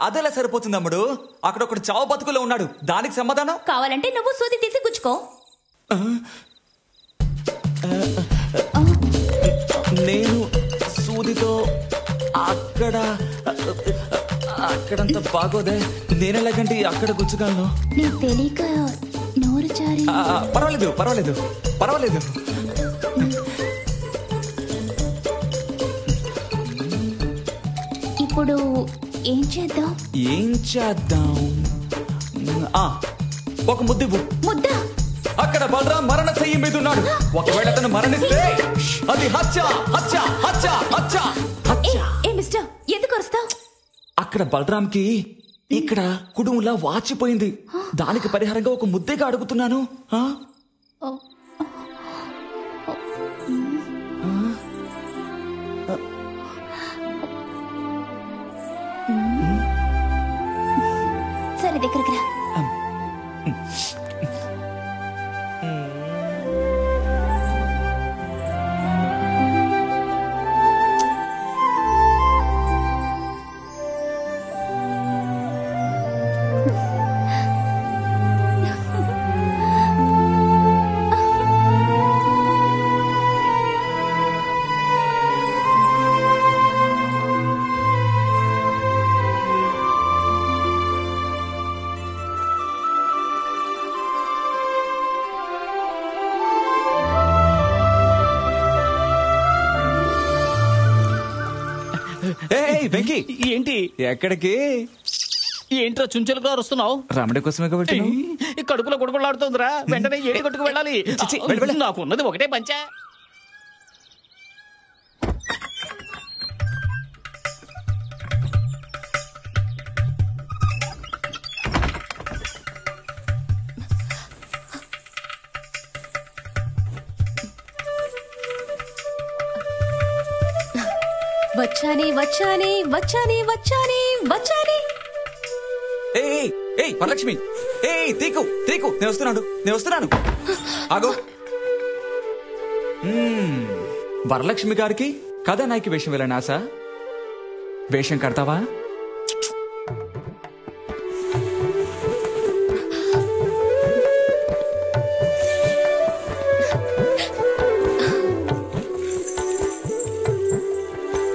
అదేలా సరిపోతుంది అమ్ముడు. అక్కడ ఒకడు చావు బతుకుల్లో ఉన్నాడు. దానికి సమాధానం కావాలంటే నువ్వు సూది తీసి గుచ్చుకో. నేను సూదితో అక్కడంత బాగోదే. నేనెలాగంటే అక్కడ గుచ్చుగాను. నీకు తెలియక నోరు జారి. పర్వాలేదు పర్వాలేదు పర్వాలేదు. ఇప్పుడు ఏం చేద్దాం? ఒక ముద్దివ్వు. ముద్ద? అక్కడ బలరాం మరణ శయ్య మీద ఉన్నాడు. ఒకవేళ అతను మరణిస్తే అది హత్య హత్య హత్య హత్య హత్య. ఏ మిస్టర్, ఎందుకు వస్తావు? అక్కడ బలరాంకి ఇక్కడ కుడుములా వాచిపోయింది. దానికి పరిహారంగా ఒక ముద్దగా అడుగుతున్నాను. సరే, దగ్గరికి రా. వెంకీ, ఏంటి? ఎక్కడికి? ఏంట్రా చుంచెలకు వస్తున్నావు? రమణ కోసమే కాబట్టి కడుపులో గుడగులాడుతోందిరా. వెంటనే ఏడి కొట్టుకు వెళ్ళాలి. నాకు ఉన్నది ఒకటే పంచా. వచ్చాని వచ్చాని వచ్చాని వచ్చాని వచ్చాని. వరలక్ష్మి, తీకు తీకు, నేను వస్తున్నాను. ఆగో. వరలక్ష్మి గారికి కథానాయకి వేషం వెళ్ళాను ఆశ. వేషం కడతావా?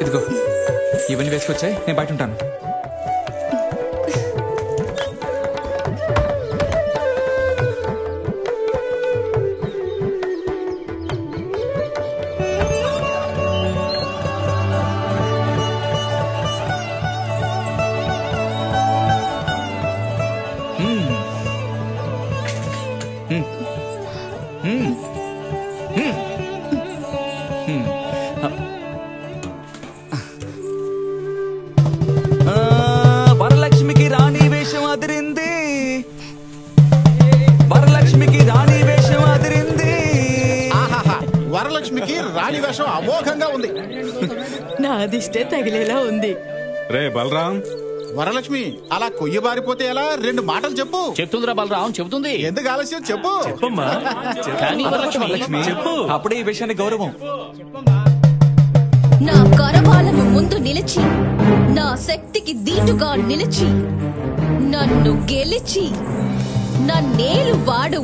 ఇదిగో, ఇవన్నీ వేసుకొచ్చాయి, నేను బయట ఉంటాను. వరలక్ష్మికి రాణి వేషం అదిరింది. వరలక్ష్మికి రాణి వేషం అదిరింది. వరలక్ష్మికి రాణి వేషం అమోఘంగా ఉంది. నా అదిష్టే తగిలేలా ఉంది. రే బలరాం, వరలక్ష్మి అలా కొయ్యి బారిపోతే ఎలా? 2 మాటలు చెప్పు. చెప్తుందిరా బలరాం, చెబుతుంది. ఎందుకు ఆలస్యం? చెప్పు. చెప్పమ్మా. కానీ వరలక్ష్మి చెప్పు. అప్పుడే ఈ విషయాన్ని గౌరవం. నా కరవాలను ముందు నిలిచి, నా శక్తికి దీటుగా నిలిచి, నన్ను గెలిచి నన్నేలు వాడు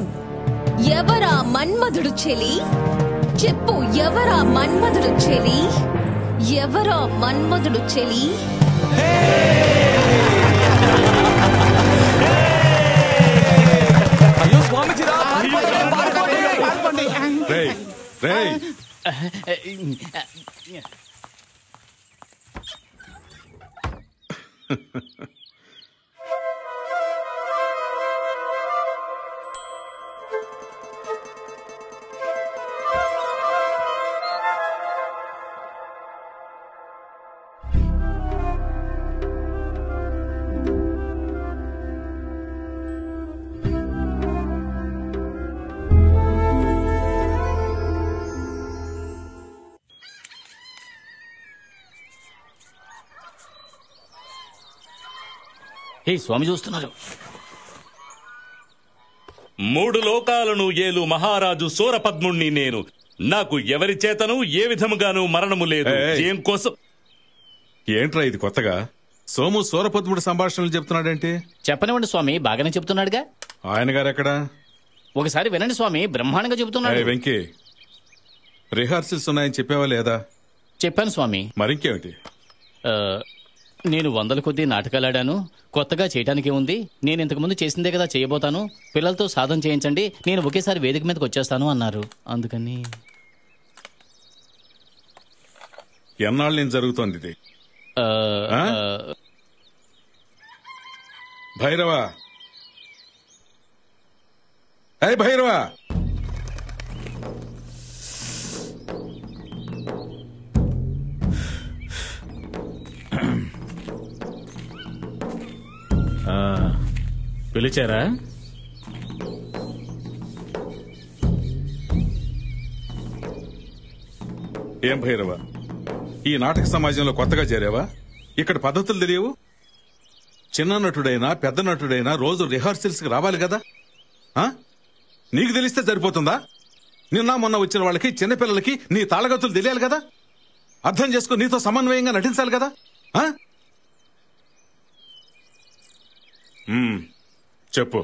ఎవరా మన్మధుడు చెలి? చెప్పు, ఎవరా మన్మధుడు చెలి? ఎవరా మన్మధుడు చెలి? అయ్యో స్వామిజీ రా. రేయ్, రేయ్. స్వామి చూస్తున్నారు. 3 లోకాలను ఏలు మహారాజు సూరపద్ముణ్ణి నేను. నాకు ఎవరి చేతను ఏ విధముగాను మరణము లేదు. ఏం కోసం? ఏంట్రా ఇది కొత్తగా? సోము సూరపద్ముడు సంభాషణలు చెప్తున్నాడేంటి? చెప్పనివ్వండి స్వామి, బాగానే చెప్తున్నాడుగా. ఆయన గారు ఎక్కడా? ఒకసారి వినండి స్వామి, బ్రహ్మాండంగా చెబుతున్నాడు. వెంకీ, రిహార్సల్స్ ఉన్నాయని చెప్పావా లేదా? చెప్పాను స్వామి. మరింకేమిటి? నేను 100 కొద్దీ నాటకాలాడాను. కొత్తగా చేయటానికి ఉంది. నేను ఇంతకుముందు చేసిందే కదా చేయబోతాను. పిల్లలతో సాధన చేయించండి, నేను ఒకేసారి వేదిక మీదకి వచ్చేస్తాను అన్నారు. అందుకని. ఎన్నాళ్ళు నేను జరుగుతోంది ఇది? భైరవా, భైరవా, పిలిచారా? ఏం భైరవా, ఈ నాటక సమాజంలో కొత్తగా చేరావా? ఇక్కడ పద్ధతులు తెలియవు? చిన్న నటుడైనా పెద్ద నటుడైనా రోజు రిహార్సల్స్ కి రావాలి కదా. నీకు తెలిస్తే సరిపోతుందా? నిన్న మొన్న వచ్చిన వాళ్ళకి, చిన్నపిల్లలకి నీ తాళగతులు తెలియాలి కదా. అర్థం చేసుకో, నీతో సమన్వయంగా నటించాలి కదా. చెప్పు.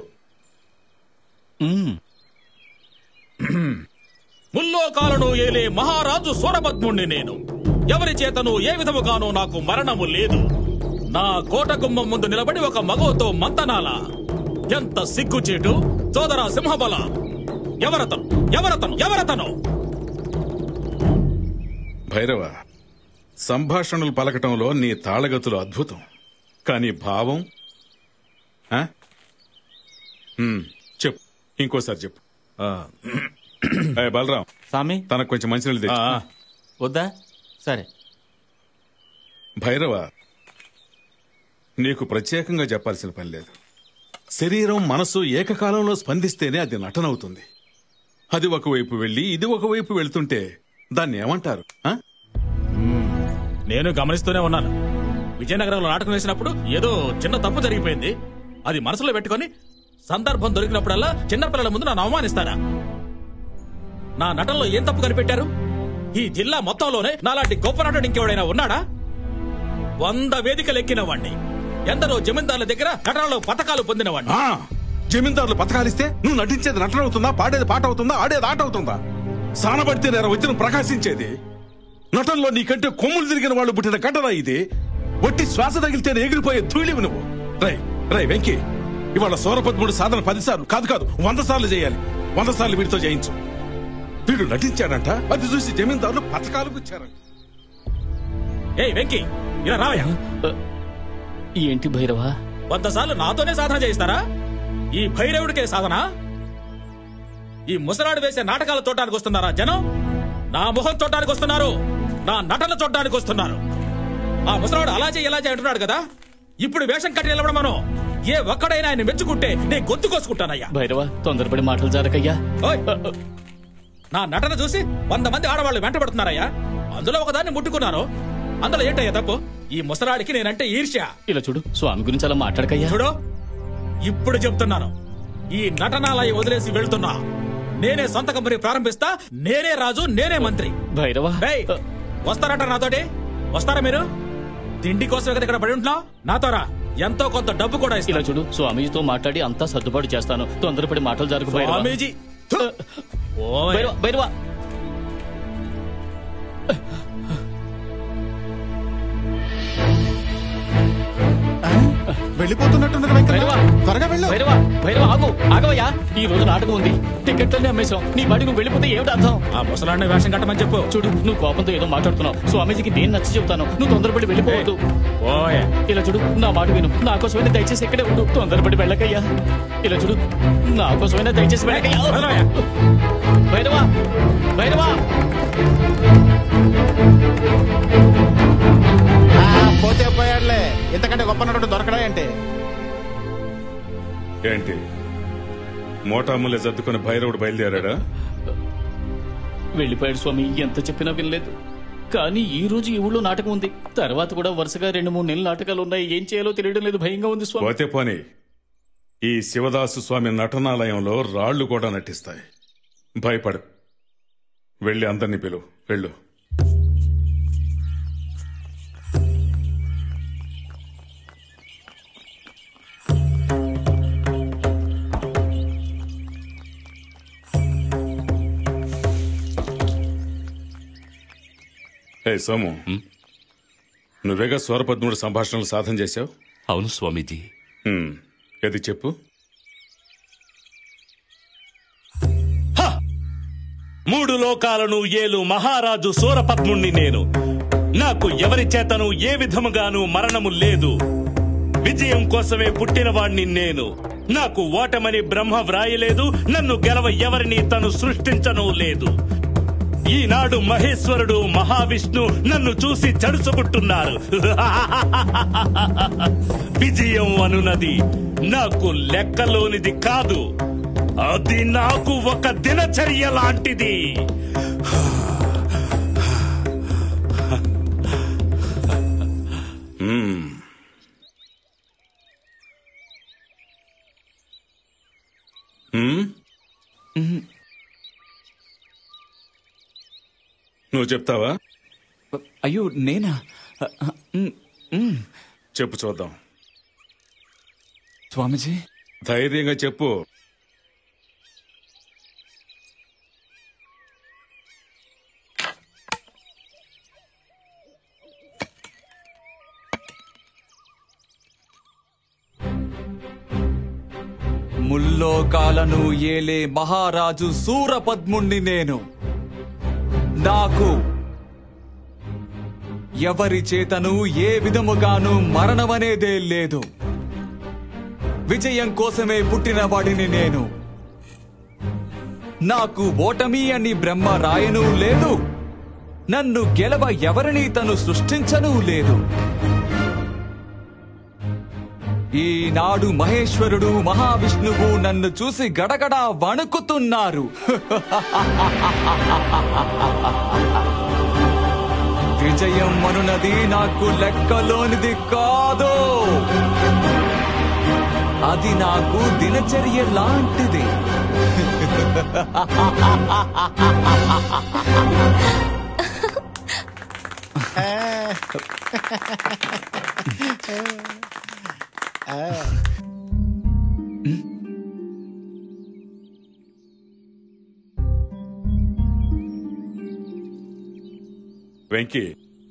ముల్లోకాలను ఏలే మహారాజు సూరపద్ముణ్ణి నేను. ఎవరి చేతను ఏ విధముగానూ నాకు మరణము లేదు. నా కోట గుమ్మం ముందు నిలబడి ఒక మగోతో మంతనాల. ఎంత సిగ్గుచేటు! సోదరా సింహబల, ఎవరతను? ఎవరతను? ఎవరతను? భైరవ, సంభాషణలు పలకటంలో నీ తాళగతులు అద్భుతం. కానీ భావం? చెప్పు, ఇంకోసారి చెప్పు. బలరాం స్వామి, తనకు కొంచెం మంచినీళ్ళు తెచ్చు. వద్దా? సరే. భైరవ, నీకు ప్రత్యేకంగా చెప్పాల్సిన పని లేదు. శరీరం మనసు ఏకకాలంలో స్పందిస్తేనే అది నటనవుతుంది. అది ఒకవైపు వెళ్లి ఇది ఒకవైపు వెళ్తుంటే దాన్ని ఏమంటారు? నేను గమనిస్తూనే ఉన్నాను. విజయనగరంలో నాటకం వేసినప్పుడు ఏదో చిన్న తప్పు జరిగిపోయింది. అది మనసులో పెట్టుకుని సందర్భం దొరికినప్పుడల్లా చిన్నపిల్లల ముందు నన్ను అవమానిస్తారా? నా నటనలో ఏం తప్పు కనిపెట్టారు? ఈ జిల్లా మొత్తంలోనే నాలాంటి గొప్ప నటుడు ఇంకెవడైనా ఉన్నాడా? 100 వేదికలు ఎక్కిన వాణ్ణి. ఎందరో జమీందారుల దగ్గర నటనలో పథకాలు పొందిన వాణ్ణి. జమీందారులు పథకాలిస్తే నువ్వు నటించేది నటన అవుతుందా? పాడేది పాట అవుతుందా? ఆడేది ఆట అవుతుందా? సానబడితే నేర వచ్చిన ప్రకాశించేది. నటనలో నీకంటే కొమ్ములు తిరిగిన వాళ్ళు పుట్టిన కట్టరా ఇది. ఒట్టి శ్వాస తగిలితేనే ఎగిరిపోయే ధూళివి నువ్వు. రై వెంకీ, ఇవాళ సూరపద్ముడు సాధన 10 సార్లు కాదు 100 సార్లు చేయాలి. 100 సార్లు వీడితో చేయించు. వీడు నటించాడంట, అది చూసి జమీందారులు పథకాలు ఇచ్చారంట. ఏయ్ వెంకీ, ఇలా రావయ్యా. ఏంటి భైరవ? 100 సార్లు నాతోనే సాధన చేయిస్తారా? ఈ భైరవుడికే సాధన? ఈ ముసలాడు వేసే నాటకాలు చూడటానికి వస్తున్నారా జనం? నా ముఖం చూడటానికి వస్తున్నారు, నా నటన చూడటానికి వస్తున్నారు. ఆ ముసలాడు అలా చేయి ఇలా చేయి అంటున్నాడు కదా, ఇప్పుడు వేషం కట్టి నిలబడమను. ఏ ఒక్కడైనా ఆయన మెచ్చుకుంటే నేను గొంతు కోసుకుంటానయ్యా. భైరవ, తొందరపడి మాటలు జారకయ్యా. నా నటన చూసి 100 మంది ఆడవాళ్ళు వెంటబడుతున్నారయ్యా. అందులో ఒకదాన్ని ముట్టుకున్నారు. అందులో ఏంటయ్యా తప్పు? ఈ ముసలాడికి నేనంటే ఈర్ష్య. ఇలా చూడు, స్వామి గురించి అలా మాట్లాడకయ్యా. చూడు, ఇప్పుడు చెప్తున్నాను, ఈ నటనాలయ వదిలేసి వెళ్తున్నా. నేనే సొంత కంపెనీ ప్రారంభిస్తా. నేనే రాజు, నేనే మంత్రి. భైరవ, వస్తారట నాతోటి? వస్తారా మీరు? తిండి కోసం ఇక్కడ పడి ఉంటున్నావు, నాతో రా. ఎంతో కొంత డబ్బు కూడా ఇస్తా. ఇలా చూడు, స్వామీజీతో మాట్లాడి అంతా సర్దుబాటు చేస్తాను. తొందరపడి మాటలు జరుగు. స్వామీజీ భైరవ, వెళ్ళిపోతున్నట్టున్నారు వెంకన్న. భైరవా, త్వరగా వెళ్ళు. భైరవా, భైరవా, ఆగు, ఆగవయ్యా. ఈ రోజు నాటకం ఉంది, టికెట్లన్నీ అమ్మేశాం. నీ బాడీ నువ్వు వెళ్ళిపోతే ఏమిటి అర్థం? ఆ ముసలాన్ని వేషం కట్టమని చెప్పు. చూడు, నువ్వు కోపంతో ఏదో మాట్లాడుతున్నావు. స్వామీజీకి నేను నచ్చి చెప్తాను, నువ్వు తొందరపడి వెళ్ళిపోవద్దు. ఓయ్ ఇలా చూడు, నా మాట విను. నా కోసమైనా దయచేసి ఇక్కడే ఉండు, తొందరపడి వెళ్ళకయ్యా. ఇలా చూడు, నా కోసమైనా దయచేసి వెళ్ళకయ్యా. భైరవా, భైరవా. పోతే పోయాడులే, ఇంతకంటే గొప్ప నటుడు దొరకడా ఏంటి? ఏంటి మోటాములే సర్దుకుని భైరవుడు బయలుదేరాడా? వెళ్ళిపోయాడు స్వామి, ఎంత చెప్పినా వినలేదు. కానీ ఈ రోజు ఈ ఊళ్ళో నాటకం ఉంది, తర్వాత కూడా వరుసగా 2-3 నెలల నాటకాలు ఉన్నాయి. ఏం చేయాలో తెలియడం లేదు, భయంగా ఉంది స్వామి. పోతే పోనీ, ఈ శివదాసు స్వామి నటనాలయంలో రాళ్లు కూడా నటిస్తాయి. భయపడు, వెళ్ళి అందరినీ పిలువు. వెళ్ళు. సోము, నువ్వేగా స్వరపద్ముడు సంభాషణలు సాధన చేశావు? అవును స్వామీజీ. ఏది చెప్పు. మూడు లోకాలను ఏలు మహారాజు సూరపద్ముణ్ణి నేను. నాకు ఎవరి చేతను ఏ విధముగాను మరణము లేదు. విజయం కోసమే పుట్టినవాణ్ణి నేను. నాకు ఓటమని బ్రహ్మ వ్రాయలేదు. నన్ను గెలవ ఎవరిని తను సృష్టించను లేదు. ఈనాడు మహేశ్వరుడు మహావిష్ణు నన్ను చూసి చడుచుకుంటున్నారు. విజయం అనునది నాకు లెక్కలోనిది కాదు, అది నాకు ఒక దినచర్య లాంటిది. నువ్వు చెప్తావా? అయ్యో నేనా? చెప్పు చూద్దాం. స్వామిజీ ధైర్యంగా చెప్పు. ముల్లోకాలను ఏలే మహారాజు సూరపద్ముణ్ణి నేను. నాకు ఎవరి చేతను ఏ విధముగాను మరణమనేదే లేదు. విజయం కోసమే పుట్టిన వాడిని నేను. నాకు ఓటమి అని బ్రహ్మ రాయను లేదు. నన్ను గెలవ ఎవరిని తను సృష్టించను లేదు. ఈనాడు మహేశ్వరుడు మహావిష్ణువు నన్ను చూసి గడగడా వణుకుతున్నారు. విజయం అనునది నాకు లెక్కలోనిది కాదు, అది నాకు దినచర్య లాంటిది. వెంకీ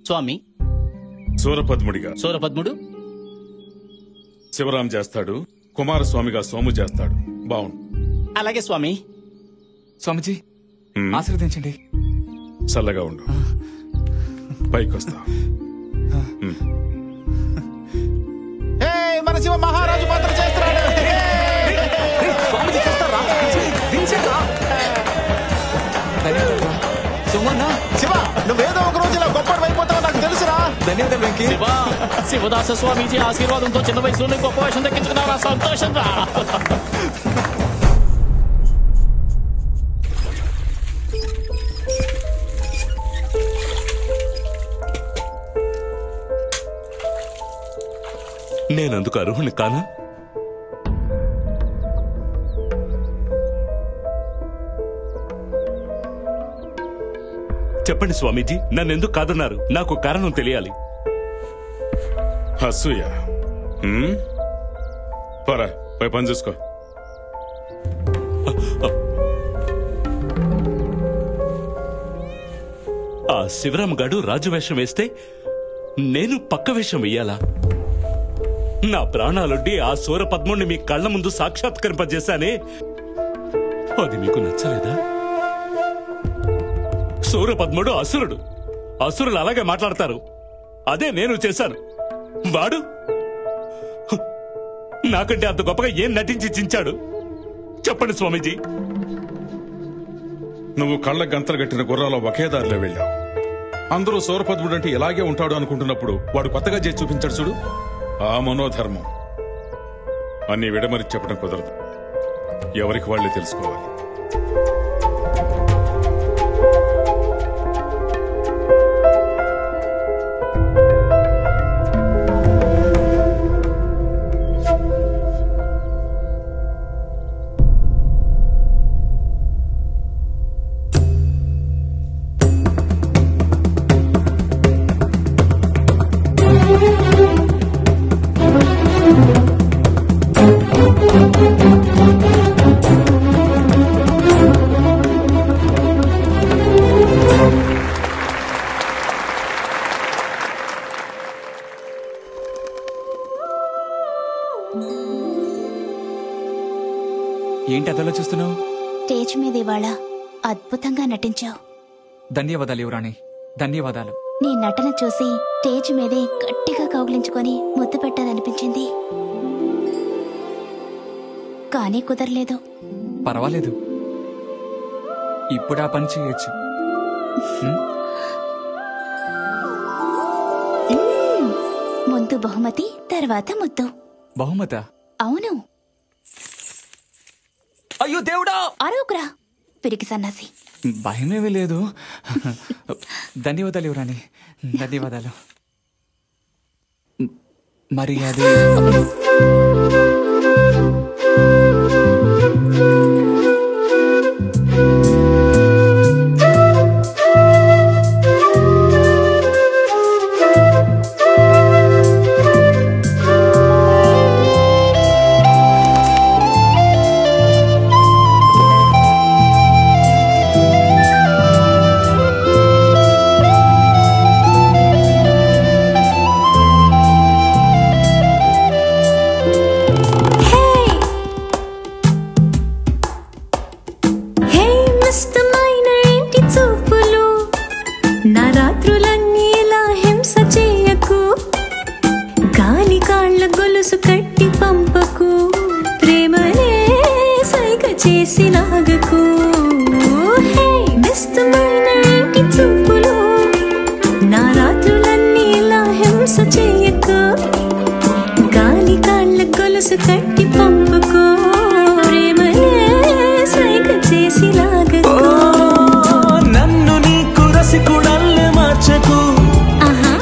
స్వామి, సూరపద్ముడిగా సూరపద్ముడు శివరాం చేస్తాడు, కుమారస్వామిగా సోము చేస్తాడు. బావుండు. అలాగే స్వామి. స్వామిజీ ఆశీర్వదించండి. చల్లగా ఉండు. పైకొస్తా. మన శివ మహారాజు పాత్ర చేస్తున్నాడు. స్వామిజీ చేస్తారా? సుమన్నా, శివ నువ్వేదో ఒక రోజు ఇలా గొప్ప అయిపోతావు నాకు తెలుసురా. ధన్యవాదాలు వెంకీ. శివదాస స్వామీజీ ఆశీర్వాదంతో చిన్న వయసులోనే గొప్ప వేషం దక్కించుకున్నావా? సంతోషం రా. నేనందుకు అర్హుని కానా? చెప్పండి స్వామీజీ, నన్నెందుకు కాదన్నారు? నాకు కారణం తెలియాలి. అసూయ. పరా, పై పని చూసుకో. ఆ శివరాం గాడు రాజు వేషం వేస్తే నేను పక్క వేషం వెయ్యాలా? నా ప్రాణాలొడ్డి ఆ సూరపద్ముణ్ణి మీ కళ్ళ ముందు సాక్షాత్కరింపజేశానే, అది మీకు నచ్చలేదా? సూరపద్ముడు అసురుడు. అసురులు అలాగే మాట్లాడతారు. అదే నేను చేశాను. వాడు నాకంటే అంత గొప్పగా ఏం నటించి చించాడు? చెప్పండి స్వామీజీ. నువ్వు కళ్ళ గంతలు గట్టిన గుర్రాలో ఒకే దారిలో వెళ్ళావు. అందరూ సూరపద్ముడు అంటే ఇలాగే ఉంటాడు అనుకుంటున్నప్పుడు వాడు కొత్తగా చేసి చూపించాడు చూడు, ఆ మనోధర్మం. అన్ని విడమరి చెప్పడం కుదరదు. ఎవరికి వాళ్ళే తెలుసుకోవాలి. ఏంటి అదలా చూస్తున్నావు? స్టేజ్ మీద ఇవాళ అద్భుతంగా నటించావు. ధన్యవాదాలు యువరాణి, ధన్యవాదాలు. నీ నటన చూసి స్టేజ్ మీదే గట్టిగా కౌగిలించుకొని ముద్దు పెట్టాలనిపించింది, కానీ కుదరలేదు. పర్వాలేదు, ఇప్పుడు ఆ పని చేయొచ్చు. ముందు బహుమతి, తర్వాత ముద్దు. బహుమత? అవును. అయ్యో దేవుడా! అరవకురా పిరికి సన్నాసి. భయమేమీ లేదు. ధన్యవాదాలు యువరాణి, ధన్యవాదాలు. మరి అది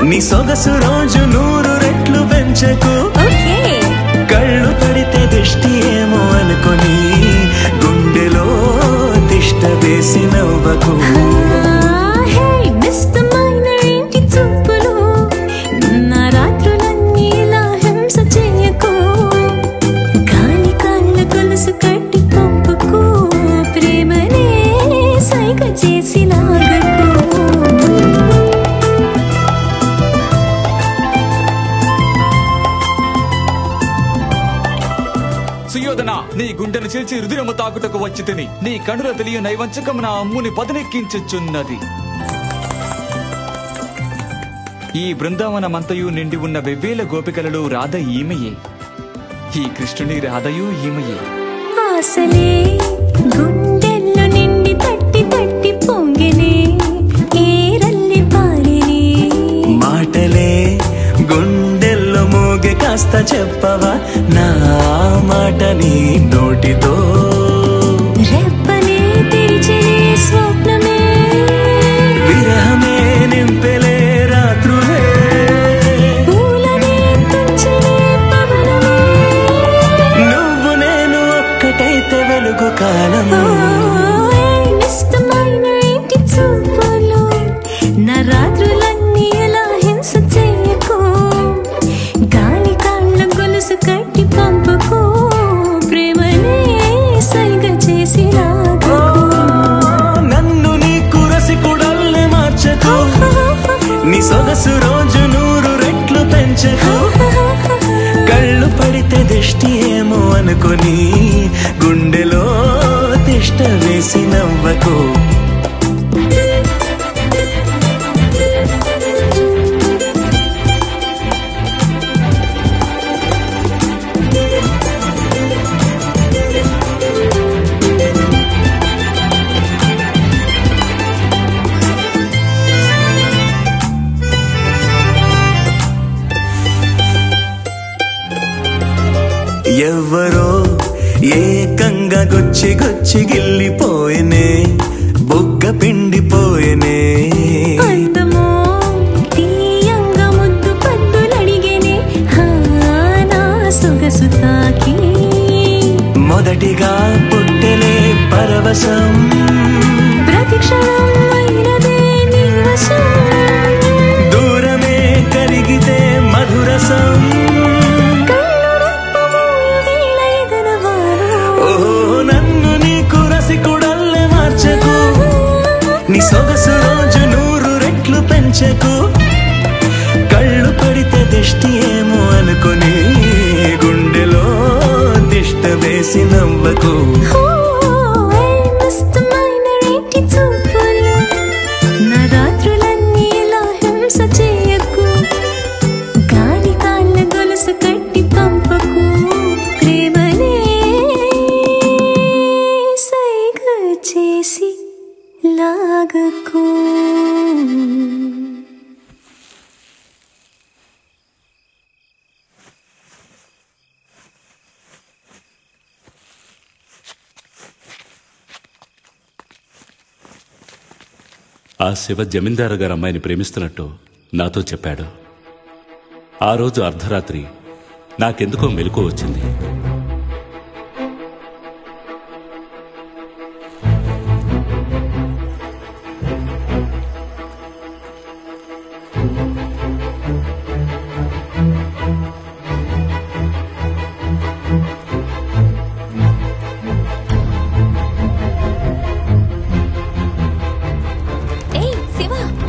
నీ సొగసు రోజు 100 రెట్లు పెంచకు. కళ్ళు పడితే దిష్టి ఏమో అనుకొని గుండెలో తిష్ట వేసి నవ్వకు. నీ గుండెను చీల్చి హృదయము తాకుటకు వచ్చి తిని నీ కనుల తెలియ నైవంచకం నా అమ్ముని పదనెక్కించుచున్నది. ఈ బృందావనమంతయు నిండి ఉన్న వెవ్వేల గోపికలలో రాధ ఈమెయే, ఈ కృష్ణుని రాధయు ఈమెయే. ఆసలే గుండెల్లో నిండి తట్టి తట్టి పొంగినే ఏరల్లి పారినే, మాటలే గుండెల్లో మోగే కాస్త చెప్పవా నా మాట నీ నోటితో. రెప్పలే తెరిచే స్వప్నమే విరహమే నింపెలే రాత్రులే, పూలనే తుంచలే పవనమే, నువ్వు నేను ఒక్కటైతే వెలుగు కాలము. ఇష్టమైన ఇంటి చూపులు నా రాత్రులన్నీ ఎలా హింస చేయకు, గాలి కాళ్ళ గొలుసు కట్టి పంపకు, ప్రేమనే సైగ చేసి నన్ను నీకు రసికుడల్లే మార్చకు, నీ సొగసు రోజు 100 రెట్లు పెంచకు. కళ్ళ దిష్టి ఏమో అనుకొని గుండెలో తిష్ట వేసి నవ్వకు. ఎవ్వరో ఏకంగా గొచ్చి గొచ్చి గిల్లిపోయేనే, బొగ్గ పిండిపోయేనే. అందమో తీయంగా ముద్దు పద్దులడిగేనే, నా సొగసు తాకి. మొదటిగా పుట్టెలే పరవశం, ప్రతిక్షణం అయినదే నీరసం. దూరమే కరిగితే మధురసం. నీ సొగసు రోజు 100 రెట్లు పెంచకు. కళ్ళు పడితే దిష్టి ఏమో అనుకొని గుండెలో దిష్ట వేసి నవ్వకు. నా రాత్రులన్నీ ఇలా హింస చేయకు. గాలి కాళ్ళ గొలుసు కట్టి పంపకు. ప్రేమనే సైగ చేసి లాగకు. ఆ శివ జమీందారు గారు అమ్మాయిని ప్రేమిస్తున్నట్టు నాతో చెప్పాడు. ఆ రోజు అర్ధరాత్రి నాకెందుకో మెలకువ వచ్చింది.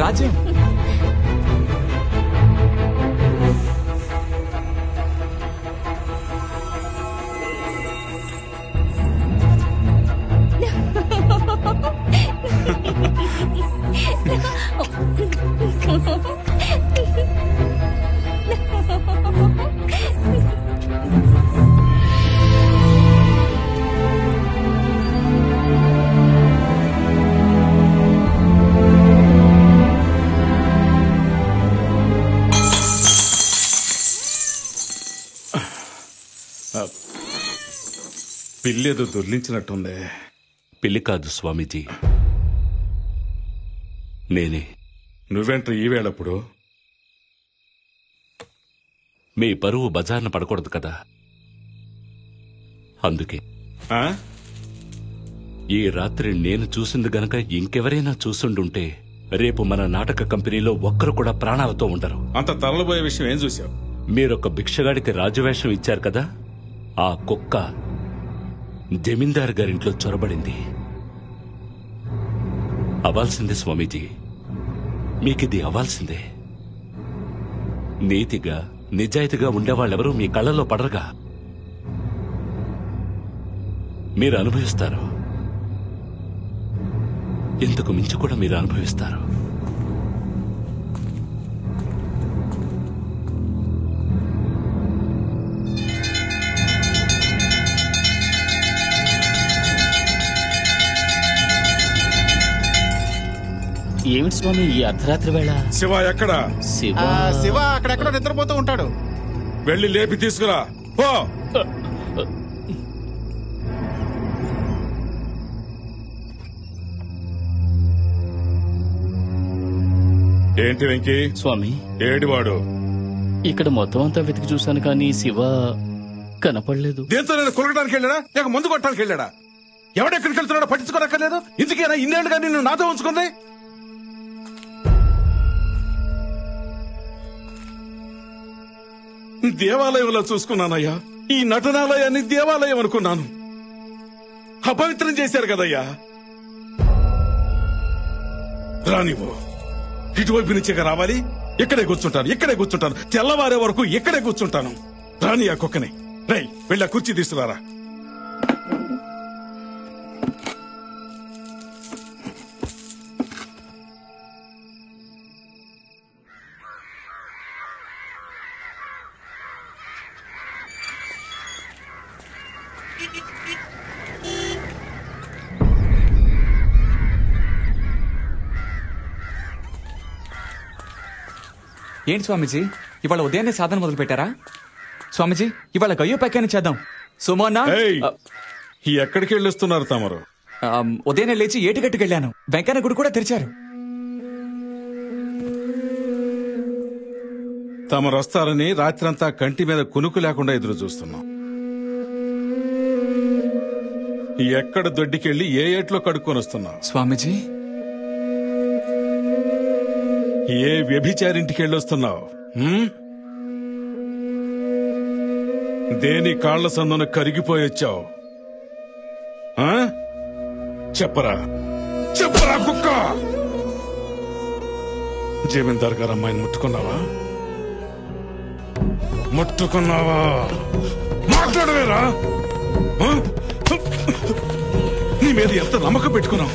రాజ్యం పిల్లేదో దొర్లించినట్టుంది. పిల్లి కాదు స్వామీజీ, నేనే. నువ్వెంట ఈ వేళప్పుడు? మీ పరువు బజార్న పడకూడదు కదా, అందుకే. ఈ రాత్రి నేను చూసింది గనక ఇంకెవరైనా చూసుండుంటే రేపు మన నాటక కంపెనీలో ఒక్కరు కూడా ప్రాణాలతో ఉండరు. అంత తరలిపోయే విషయం ఏం చూసావు? మీరొక భిక్షగాడికి రాజవేషం ఇచ్చారు కదా, ఆ కుక్క జమీందారు గారింట్లో చొరబడింది. అవ్వాల్సిందే స్వామీజీ, మీకిది అవ్వాల్సిందే. నీతిగా నిజాయితీగా ఉండేవాళ్ళెవరూ మీ కళ్ళల్లో పడరుగా. మీరు అనుభవిస్తారు, ఇంతకు మించి కూడా మీరు అనుభవిస్తారు. ఏమిటి స్వామి ఈ అర్ధరాత్రి వేళ? శివ ఎక్కడ? శివ అక్కడెక్కడో నిద్రపోతూ ఉంటాడు. వెళ్ళి లేపి తీసుకురా. పో. ఏంటి వెంకీ? స్వామి, ఏడివాడు? ఇక్కడ మొత్తం అంతా వెతికి చూశాను కానీ శివ కనపడలేదు. దేంతో నేను కొలగడానికి వెళ్ళాడా లేక మందు కొట్టడానికి వెళ్ళాడా? ఎవడెక్కడికి వెళ్తున్నాడో పట్టించుకోనక్కర్లేదు. ఇందుకేనా ఇన్నేళ్లుగా నిన్ను నాతో ఉంచుకుంది? దేవాలయంలో చూసుకున్నానయ్యా. ఈ నటనాలయాన్ని దేవాలయం అనుకున్నాను. అపవిత్రం చేశారు కదయ్యా. రానివ్వు, ఇటువైపు నుంచే రావాలి. ఇక్కడే కూర్చుంటాను, తెల్లవారే వరకు ఇక్కడే కూర్చుంటాను. రాని ఆ కుక్కని. రేయ్ వెళ్ళా కుర్చీ తీసుకురారా. ఏంటి స్వామీజీ ఇవాళ ఉదయాన్నే సాధన మొదలు పెట్టారా? స్వామీజీ ఇవాళ గయ్యో పైకాన్ని చేద్దాం. సుమోన్నా ఎక్కడికి వెళ్ళొస్తున్నారు తమరు? ఉదయాన్నే లేచి ఏటిగట్టుకు వెళ్ళాను. వెంకన్న గుడి కూడా తెరిచారు. తమరు వస్తారని రాత్రంతా కంటి మీద కునుకు లేకుండా ఎదురు చూస్తున్నాం. ఎక్కడ దొడ్డికెళ్ళి ఏ ఏట్లో కడుక్కొని వస్తున్నావు? స్వామీజీ ఏ వ్యభిచారింటికి వెళ్ళొస్తున్నావు? దేని కాళ్ల సందున కరిగిపోయొచ్చావు? చెప్పరా చెప్పరా కుక్క! జమీందార్ గారు అమ్మాయిని ముట్టుకున్నావా? ముట్టుకున్నావా? మాట్లాడవేరా? నీ మీద ఎంత నమ్మకం పెట్టుకున్నావు?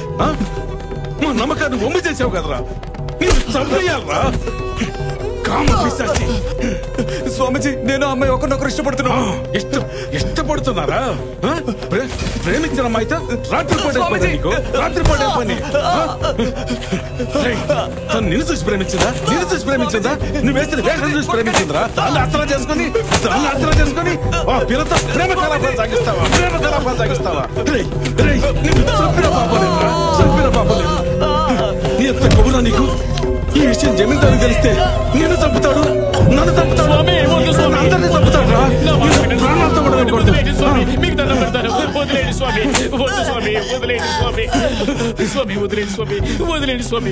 మా నమ్మకాన్ని వమ్ము చేసావు కదరా. నేను చంపేయాలరా కామ పిశాచి. స్వామీజీ నేను అమ్మాయి ఒకరినొకరు ఇష్టపడుతున్నారా? ప్రేమించిన అమ్మాయితో రాత్రిపూట పని. నిన్ను చూసి ప్రేమించిందా? నువ్వు వేసిన వేషం చూసి ప్రేమించిందిరా? దాన్ని అస్త్రం చేసుకుని ఆ పిల్లతో ప్రేమ కలాపాలు సాగిస్తావా? చంపిన పాపలేదురా. నీ ఎంత కబురా నీకు? ఈ విషయం జమీందారు తెలిస్తే నేను చంపుతాడు, నన్ను చంపుతాడు, అందరినీ చంపుతాడు రా. ప్రాణాలతో కూడా వెళ్ళకూడదు.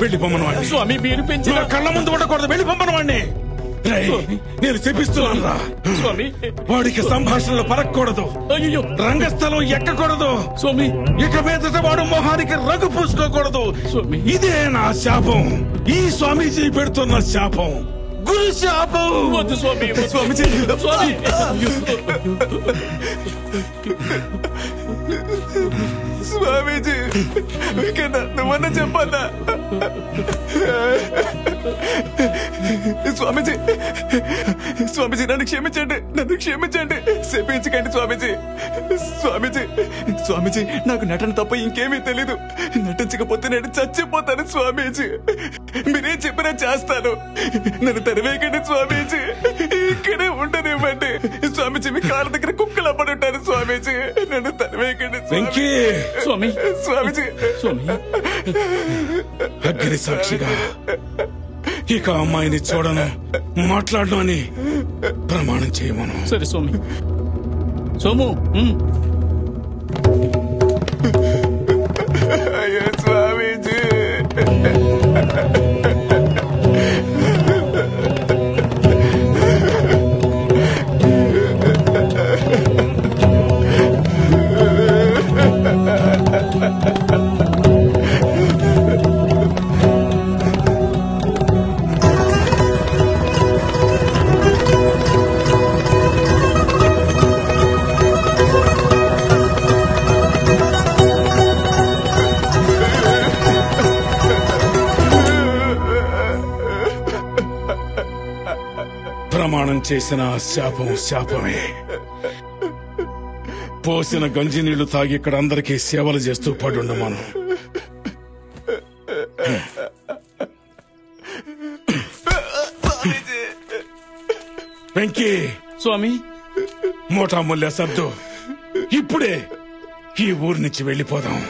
వెళ్ళిపోమ్మను వాడిని. స్వామి మీరు పెంచిన కళ్ళ ముందు ఉండకూడదు. వెళ్ళిపోమ్మను వాడిని. నేను చెప్పిస్తున్నాను రా. వాడికి సంభాషణలు పరక్కూడదు, రంగస్థలం ఎక్కకూడదు. ఇక మీదట వాడు మొహానికి రంగు పూసుకోకూడదు. ఇదే నా శాపం. ఈ స్వామీజీ పెడుతున్న శాపం, గురు శాపం. వద్దు స్వామి. స్వామీజీ స్వామీజీ నువ్వన్నా చెప్పన్నా? స్వామీజీ నన్ను క్షమించండి. శపించకండి స్వామీజీ నాకు నటన తప్ప ఇంకేమీ తెలీదు. నటించకపోతే నేను చచ్చిపోతాను స్వామీజీ. మీరేం చెప్పినా చేస్తాను. నన్ను తెరవేయకండి స్వామీజీ. ఇక్కడే ఉండనివ్వండి స్వామీజీ. మీ కాళ్ళ దగ్గర కుక్కలు పడి ఉంటాను స్వామీజీ. నన్ను తెరవేయకండి స్వామీజీ. అగ్ని సాక్షిగా ఇక అమ్మాయిని చూడను, మాట్లాడను అని ప్రమాణం చేయమను. సరే సోము. అయ్యో స్వామీజీ. ప్రమాణం చేసిన శాపమే. పోసిన గంజి నీళ్లు తాగి ఇక్కడ అందరికీ సేవలు చేస్తూ పడుండమాను. వెంకీ స్వామి, మోటా ముల్లె సర్దు. ఇప్పుడే ఈ ఊరి నుంచి వెళ్ళిపోదాం.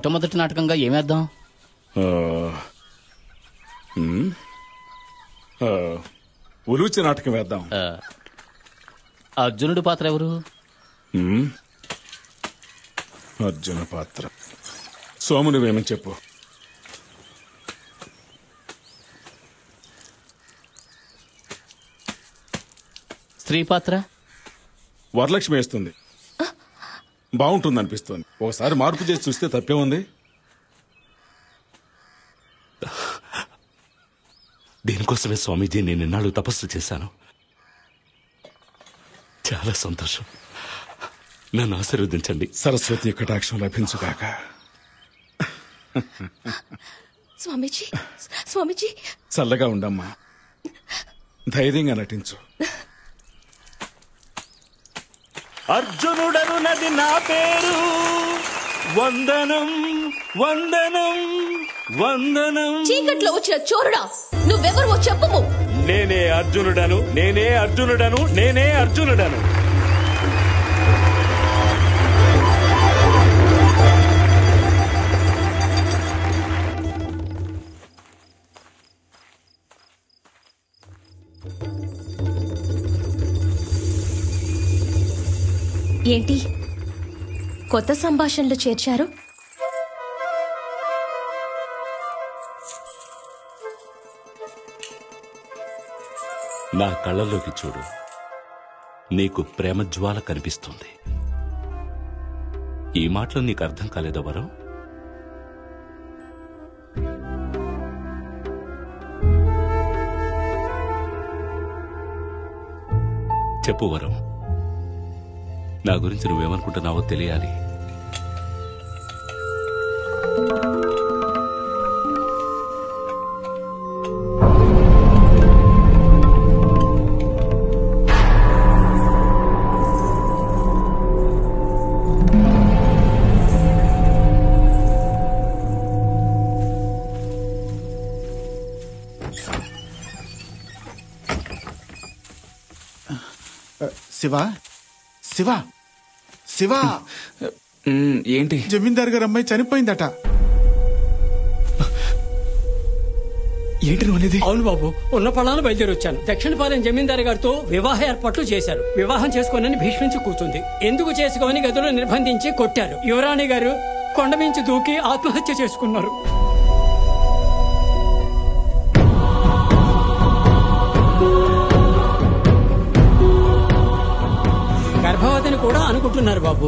మొట్టమొదటి నాటకంగా ఏమేద్దాం? ఉలూచి నాటకం వేద్దాం. అర్జునుడి పాత్ర ఎవరు? అర్జున పాత్ర సోముని వేమని చెప్పు. స్త్రీ పాత్ర వరలక్ష్మి వేస్తుంది. బాగుంటుంది అనిపిస్తుంది. ఒకసారి మార్పు చేసి చూస్తే తప్పే ఉంది. దీనికోసమే స్వామీజీ నేను ఇన్నాళ్ళు తపస్సు చేశాను. చాలా సంతోషం. నన్ను ఆశీర్వదించండి. సరస్వతి కటాక్షం లభించుగాక. స్వామీజీ, స్వామీజీ, చల్లగా ఉండమ్మా. ధైర్యంగా నటించు. అర్జునుడను నది నా పేరు, వందనం వందనం వందనం. చీకట్లో వచ్చిన చోరుడా, నువ్వెవరు చెప్పము. నేనే అర్జునుడను, నేనే అర్జునుడను, నేనే అర్జునుడను. ఏంటి కొత్త సంభాషణలు చేర్చారు? నా కళ్ళలోకి చూడు. నీకు ప్రేమ జ్వాల కనిపిస్తుంది. ఈ మాటలు నీకు అర్థం కాలేదా వరం? చెప్పు వరం. నా గురించి నువ్వేమనుకుంటున్నావో తెలియాలి. శివ శివ శివ, ఏంటి? జమీందార్ గారు అమ్మాయి చనిపోయిందట. ఏంటి నువ్వు అనేది? అవును బాబు, ఉన్న పళ్ళాలు బయలుదేరి వచ్చాను. దక్షిణపాలెం జమీందారు గారితో వివాహ ఏర్పాట్లు చేశారు. వివాహం చేసుకోనని భీష్మించి కూర్చుంది. ఎందుకు చేసుకోని గదిలో నిర్బంధించి కొట్టారు. యువరాణి గారు కొండ మించి దూకి ఆత్మహత్య చేసుకున్నారు. గర్భవతిని కూడా అనుకుంటున్నారు బాబు.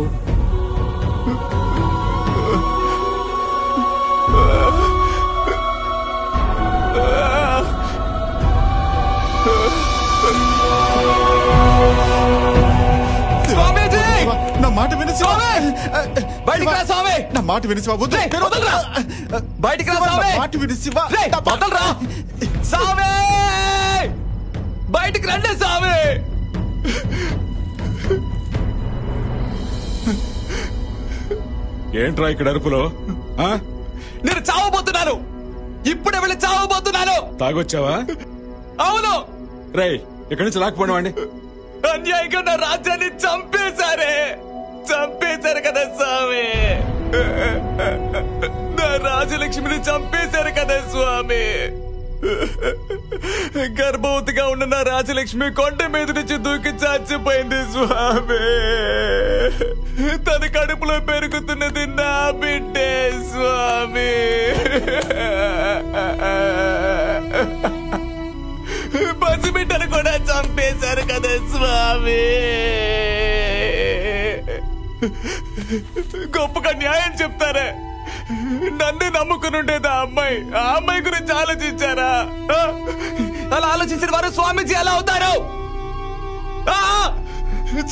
నా మాట విని బయటికి రా స్వామి. నా మాట విని శివ. బయటికి రా స్వామి. మాట విని శివ. వదలరా స్వామి. బయటికి రండి స్వామి. ఏంట్రా ఇక్కడ అరుపులో? నేను చావబోతున్నాను. ఇప్పుడే వెళ్ళి చావబోతున్నాను. తాగొచ్చావా? అవును. రేయ్, ఇక్కడి నుంచి లాక్కుపోండి. అన్యాయంగా నా రాజ్యాన్ని చంపేశారే. చంపేశారు కదా స్వామి. నా రాజలక్ష్మిని చంపేశారు కదా స్వామి. గర్భవతిగా ఉన్న నా రాజలక్ష్మి కొండ మీద నుంచి దూకి చచ్చిపోయింది స్వామి. తన కడుపులో పెరుగుతున్నది నా బిడ్డే స్వామి. పసిబిడ్డను కూడా చంపేశారు కదా స్వామి. గొప్పగా న్యాయం చెప్తారే. నన్ను నమ్ముకుని ఉండేది ఆ అమ్మాయి గురించి ఆలోచించారా? అలా ఆలోచించిన వారు స్వామీజీ ఎలా అవుతారు?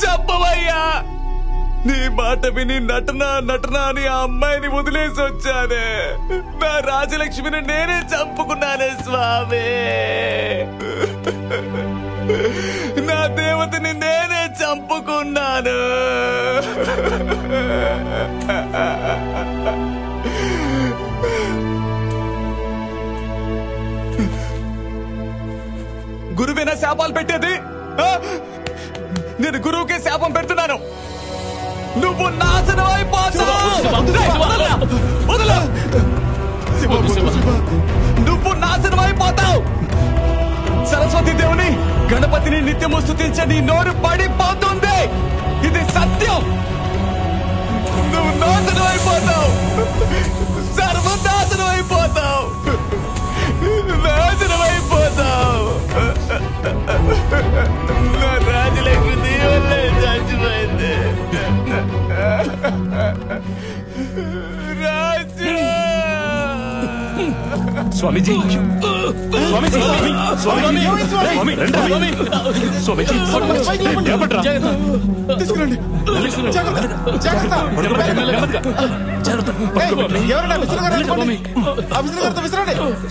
చెప్పవయ్యా. నీ మాట విని నటన అని ఆ అమ్మాయిని వదిలేసి వచ్చానే. నా రాజలక్ష్మిని నేనే చంపుకున్నానే స్వామి. నా దేవతని నేనే చంపుకున్నాను. గురువేనా శాపాలు పెట్టేది? నేను గురువుకే శాపం పెడుతున్నాను. నువ్వు నాశనం అయిపోతావు. నువ్వు నాశనం అయిపోతావు. సరస్వతి దేవుని గణపతిని నిత్యము స్తుతించే నీ నోరు పడిపోతుంది. ఇది సత్యం. నువ్వు నాశనం అయిపోతావు. సర్వనాశనం అయిపోతావు. నాశనం అయిపోతావు. నా రాజలక్ష్మి దేవుళ్ళే చచ్చిపోయింది. రాజు స్వామీజీ స్వామీజీ స్వామీజీ స్వామి రండి స్వామీజీ తీసుకురండి. ఎవరైనా విసిరగారండి.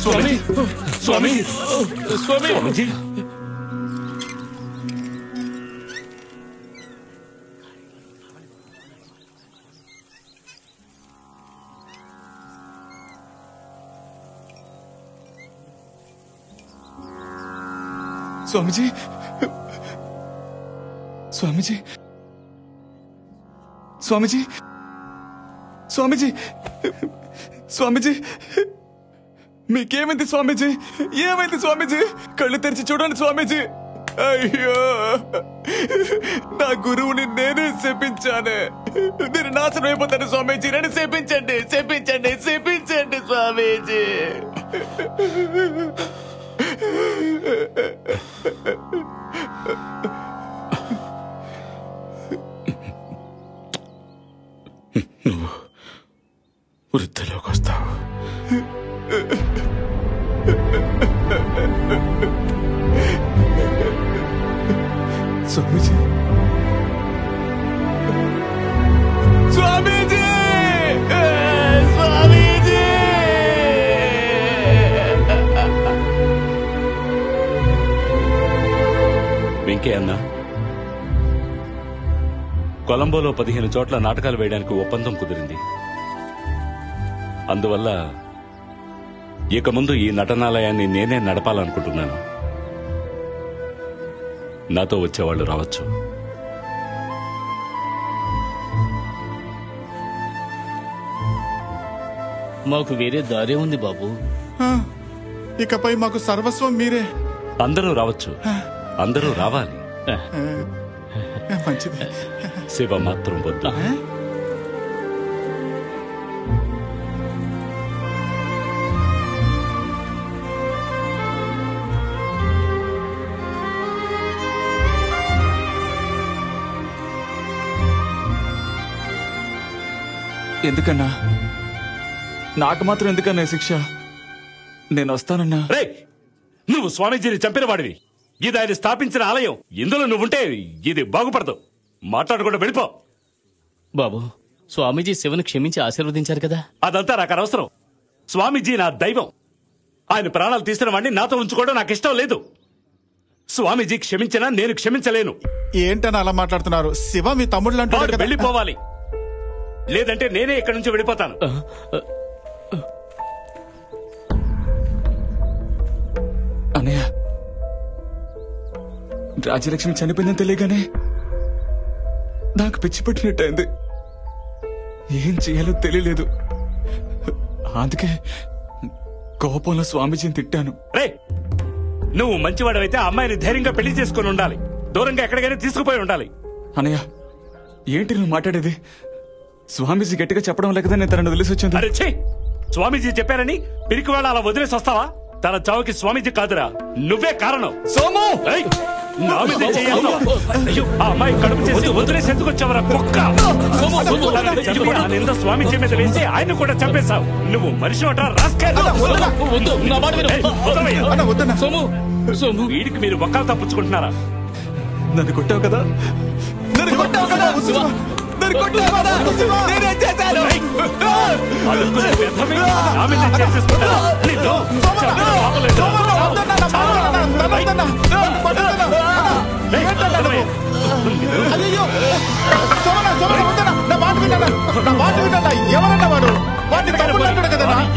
స్వామి స్వామి స్వామీజీ స్వామిజీ స్వామిజీ స్వామిజీ స్వామిజీ స్వామిజీ మీకేమైంది స్వామిజీ? ఏమైంది స్వామిజీ? కళ్ళు తెరిచి చూడండి స్వామిజీ. అయ్యో, నా గురువుని నేనే శపించానే. నేను నాశనం అయిపోతాను స్వామీజీ. నన్ను శపించండి, శపించండి, శపించండి స్వామీజీ. నువ్వు వృద్ధిలోకి వస్తావు. స్వామీజీ స్వామీజీ స్వామీజీ వెంకయ్య అన్న, కొలంబోలో 15 చోట్ల నాటకాలు వేయడానికి ఒప్పందం కుదిరింది. అందువల్ల ఇక ముందు ఈ నటనాలయాన్ని నేనే నడపాలనుకుంటున్నాను. నాతో వచ్చేవాళ్లు రావచ్చు. మాకు వేరే దారే ఉంది బాబు. ఇకపై మాకు సర్వస్వం మీరే. అందరూ రావచ్చు, అందరూ రావాలి. మంచిది. శివ మాత్రం వద్దు. ఎందుకన్నా? నాకు మాత్రం ఎందుకన్నా శిక్ష? నేను వస్తానన్నా. నువ్వు స్వామీజీని చంపిన వాడివి. ఇది ఆయన స్థాపించిన ఆలయం. ఇందులో నువ్వుంటే ఇది బాగుపడదు. మాట్లాడకుండా వెళ్ళిపో. బాబు, స్వామీజీ శివను క్షమించి ఆశీర్వదించారు కదా. అదంతా నాకు అనవసరం. స్వామీజీ నా దైవం. ఆయన ప్రాణాలు తీసిన వాడిని నాతో ఉంచుకోవడం నాకు ఇష్టం లేదు. స్వామీజీ క్షమించినా నేను క్షమించలేను. ఏంటని అలా మాట్లాడుతున్నారు? శివ మీ తమ్ముళ్ళు అంటారు కదా. వెళ్ళిపోవాలి, లేదంటే నేనే ఇక్కడి నుంచి వెళ్ళిపోతాను. అన్నయ్య, రాజలక్ష్మి చనిపోయిందని తెలియగానే నాకు పిచ్చి పట్టినట్టయింది. ఏం చేయాలో తెలియలేదు. అందుకే కోపంలో స్వామీజీని తిట్టాను. నువ్వు మంచివాడవైతే ఆ అమ్మాయిని ధైర్యంగా పెళ్లి చేసుకుని ఉండాలి. దూరంగా ఎక్కడికైనా తీసుకుపోయి ఉండాలి. అన్నయ్య, ఏంటి నువ్వు మాట్లాడేది? స్వామీజీ గట్టిగా చెప్పడం లేకదా నేను తనను వదిలేసి వచ్చింది. అరే ఛీ! స్వామీజీ చెప్పారని పిరికి వాళ్ళ అలా వదిలేసి వస్తావా? తన చావుకి స్వామీజీ కాదురా, నువ్వే కారణం. సోము, నా మీదే చెయ్యాలి. అయ్యో, ఆ అమ్మాయి కడుపు చేసి వదిలేసి ఎందుకు వచ్చావరా కుక్క? నింద స్వామీజీ మీద వేసి ఆయన కూడా చంపేశావు. నువ్వు మనిషి వీడికి మీరు ఒక్కలు తప్పించుకుంటున్నారా? నన్ను కొట్టావు కదా,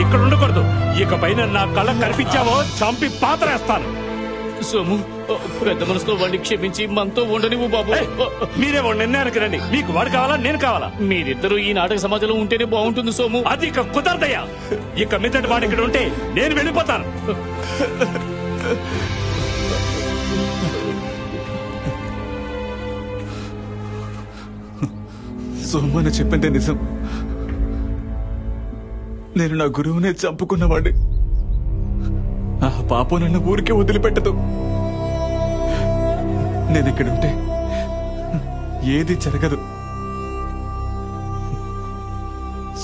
ఇక్కడ ఉండకూడదు. ఇక పైన నా కళ్ళ కనిపించావో చంపి పాతరేస్తాను. సోము పెద్ద మనసుతో వాడిని క్షమించి మనతో ఉండనివ్వు బాబు. మీరే వాడు నిర్ణయానికి రండి. మీకు వాడు కావాలా నేను కావాలా? మీరిద్దరూ ఈ నాటక సమాజంలో ఉంటేనే బాగుంటుంది సోము. అది ఇక కుదరదయ్యా. ఇక మీదటి వాడు ఇక్కడ ఉంటే నేను వెళ్ళిపోతాను. సోమన్న చెప్పిందే నిజం. నేను నా గురువునే చంపుకున్నవాడి. ఆ పాపం నన్ను ఊరికే వదిలిపెట్టదు. నేను ఇక్కడుంటే ఏది జరగదు.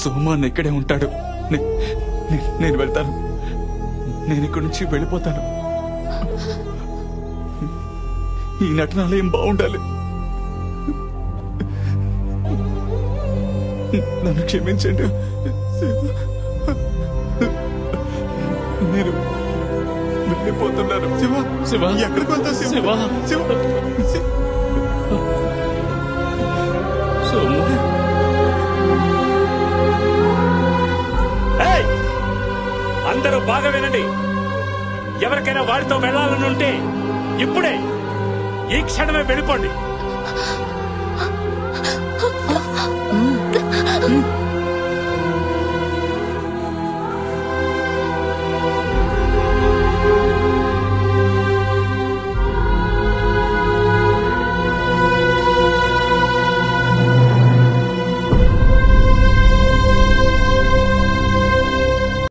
సోమన్న ఇక్కడే ఉంటాడు. నేను వెళ్తాను. నేను ఇక్కడి నుంచి వెళ్ళిపోతాను. ఈ నటనాలయం బాగుండాలి. నన్ను క్షమించండి. నేను వెళ్ళిపోతున్నాను. శివ శివ ఎక్కడికి వెళ్తావు? శివ శివ సోము అందరూ బాగా వినండి. ఎవరికైనా వాడితో వెళ్లాలని ఉంటే ఇప్పుడే ఈ క్షణమే వెళ్ళిపోండి.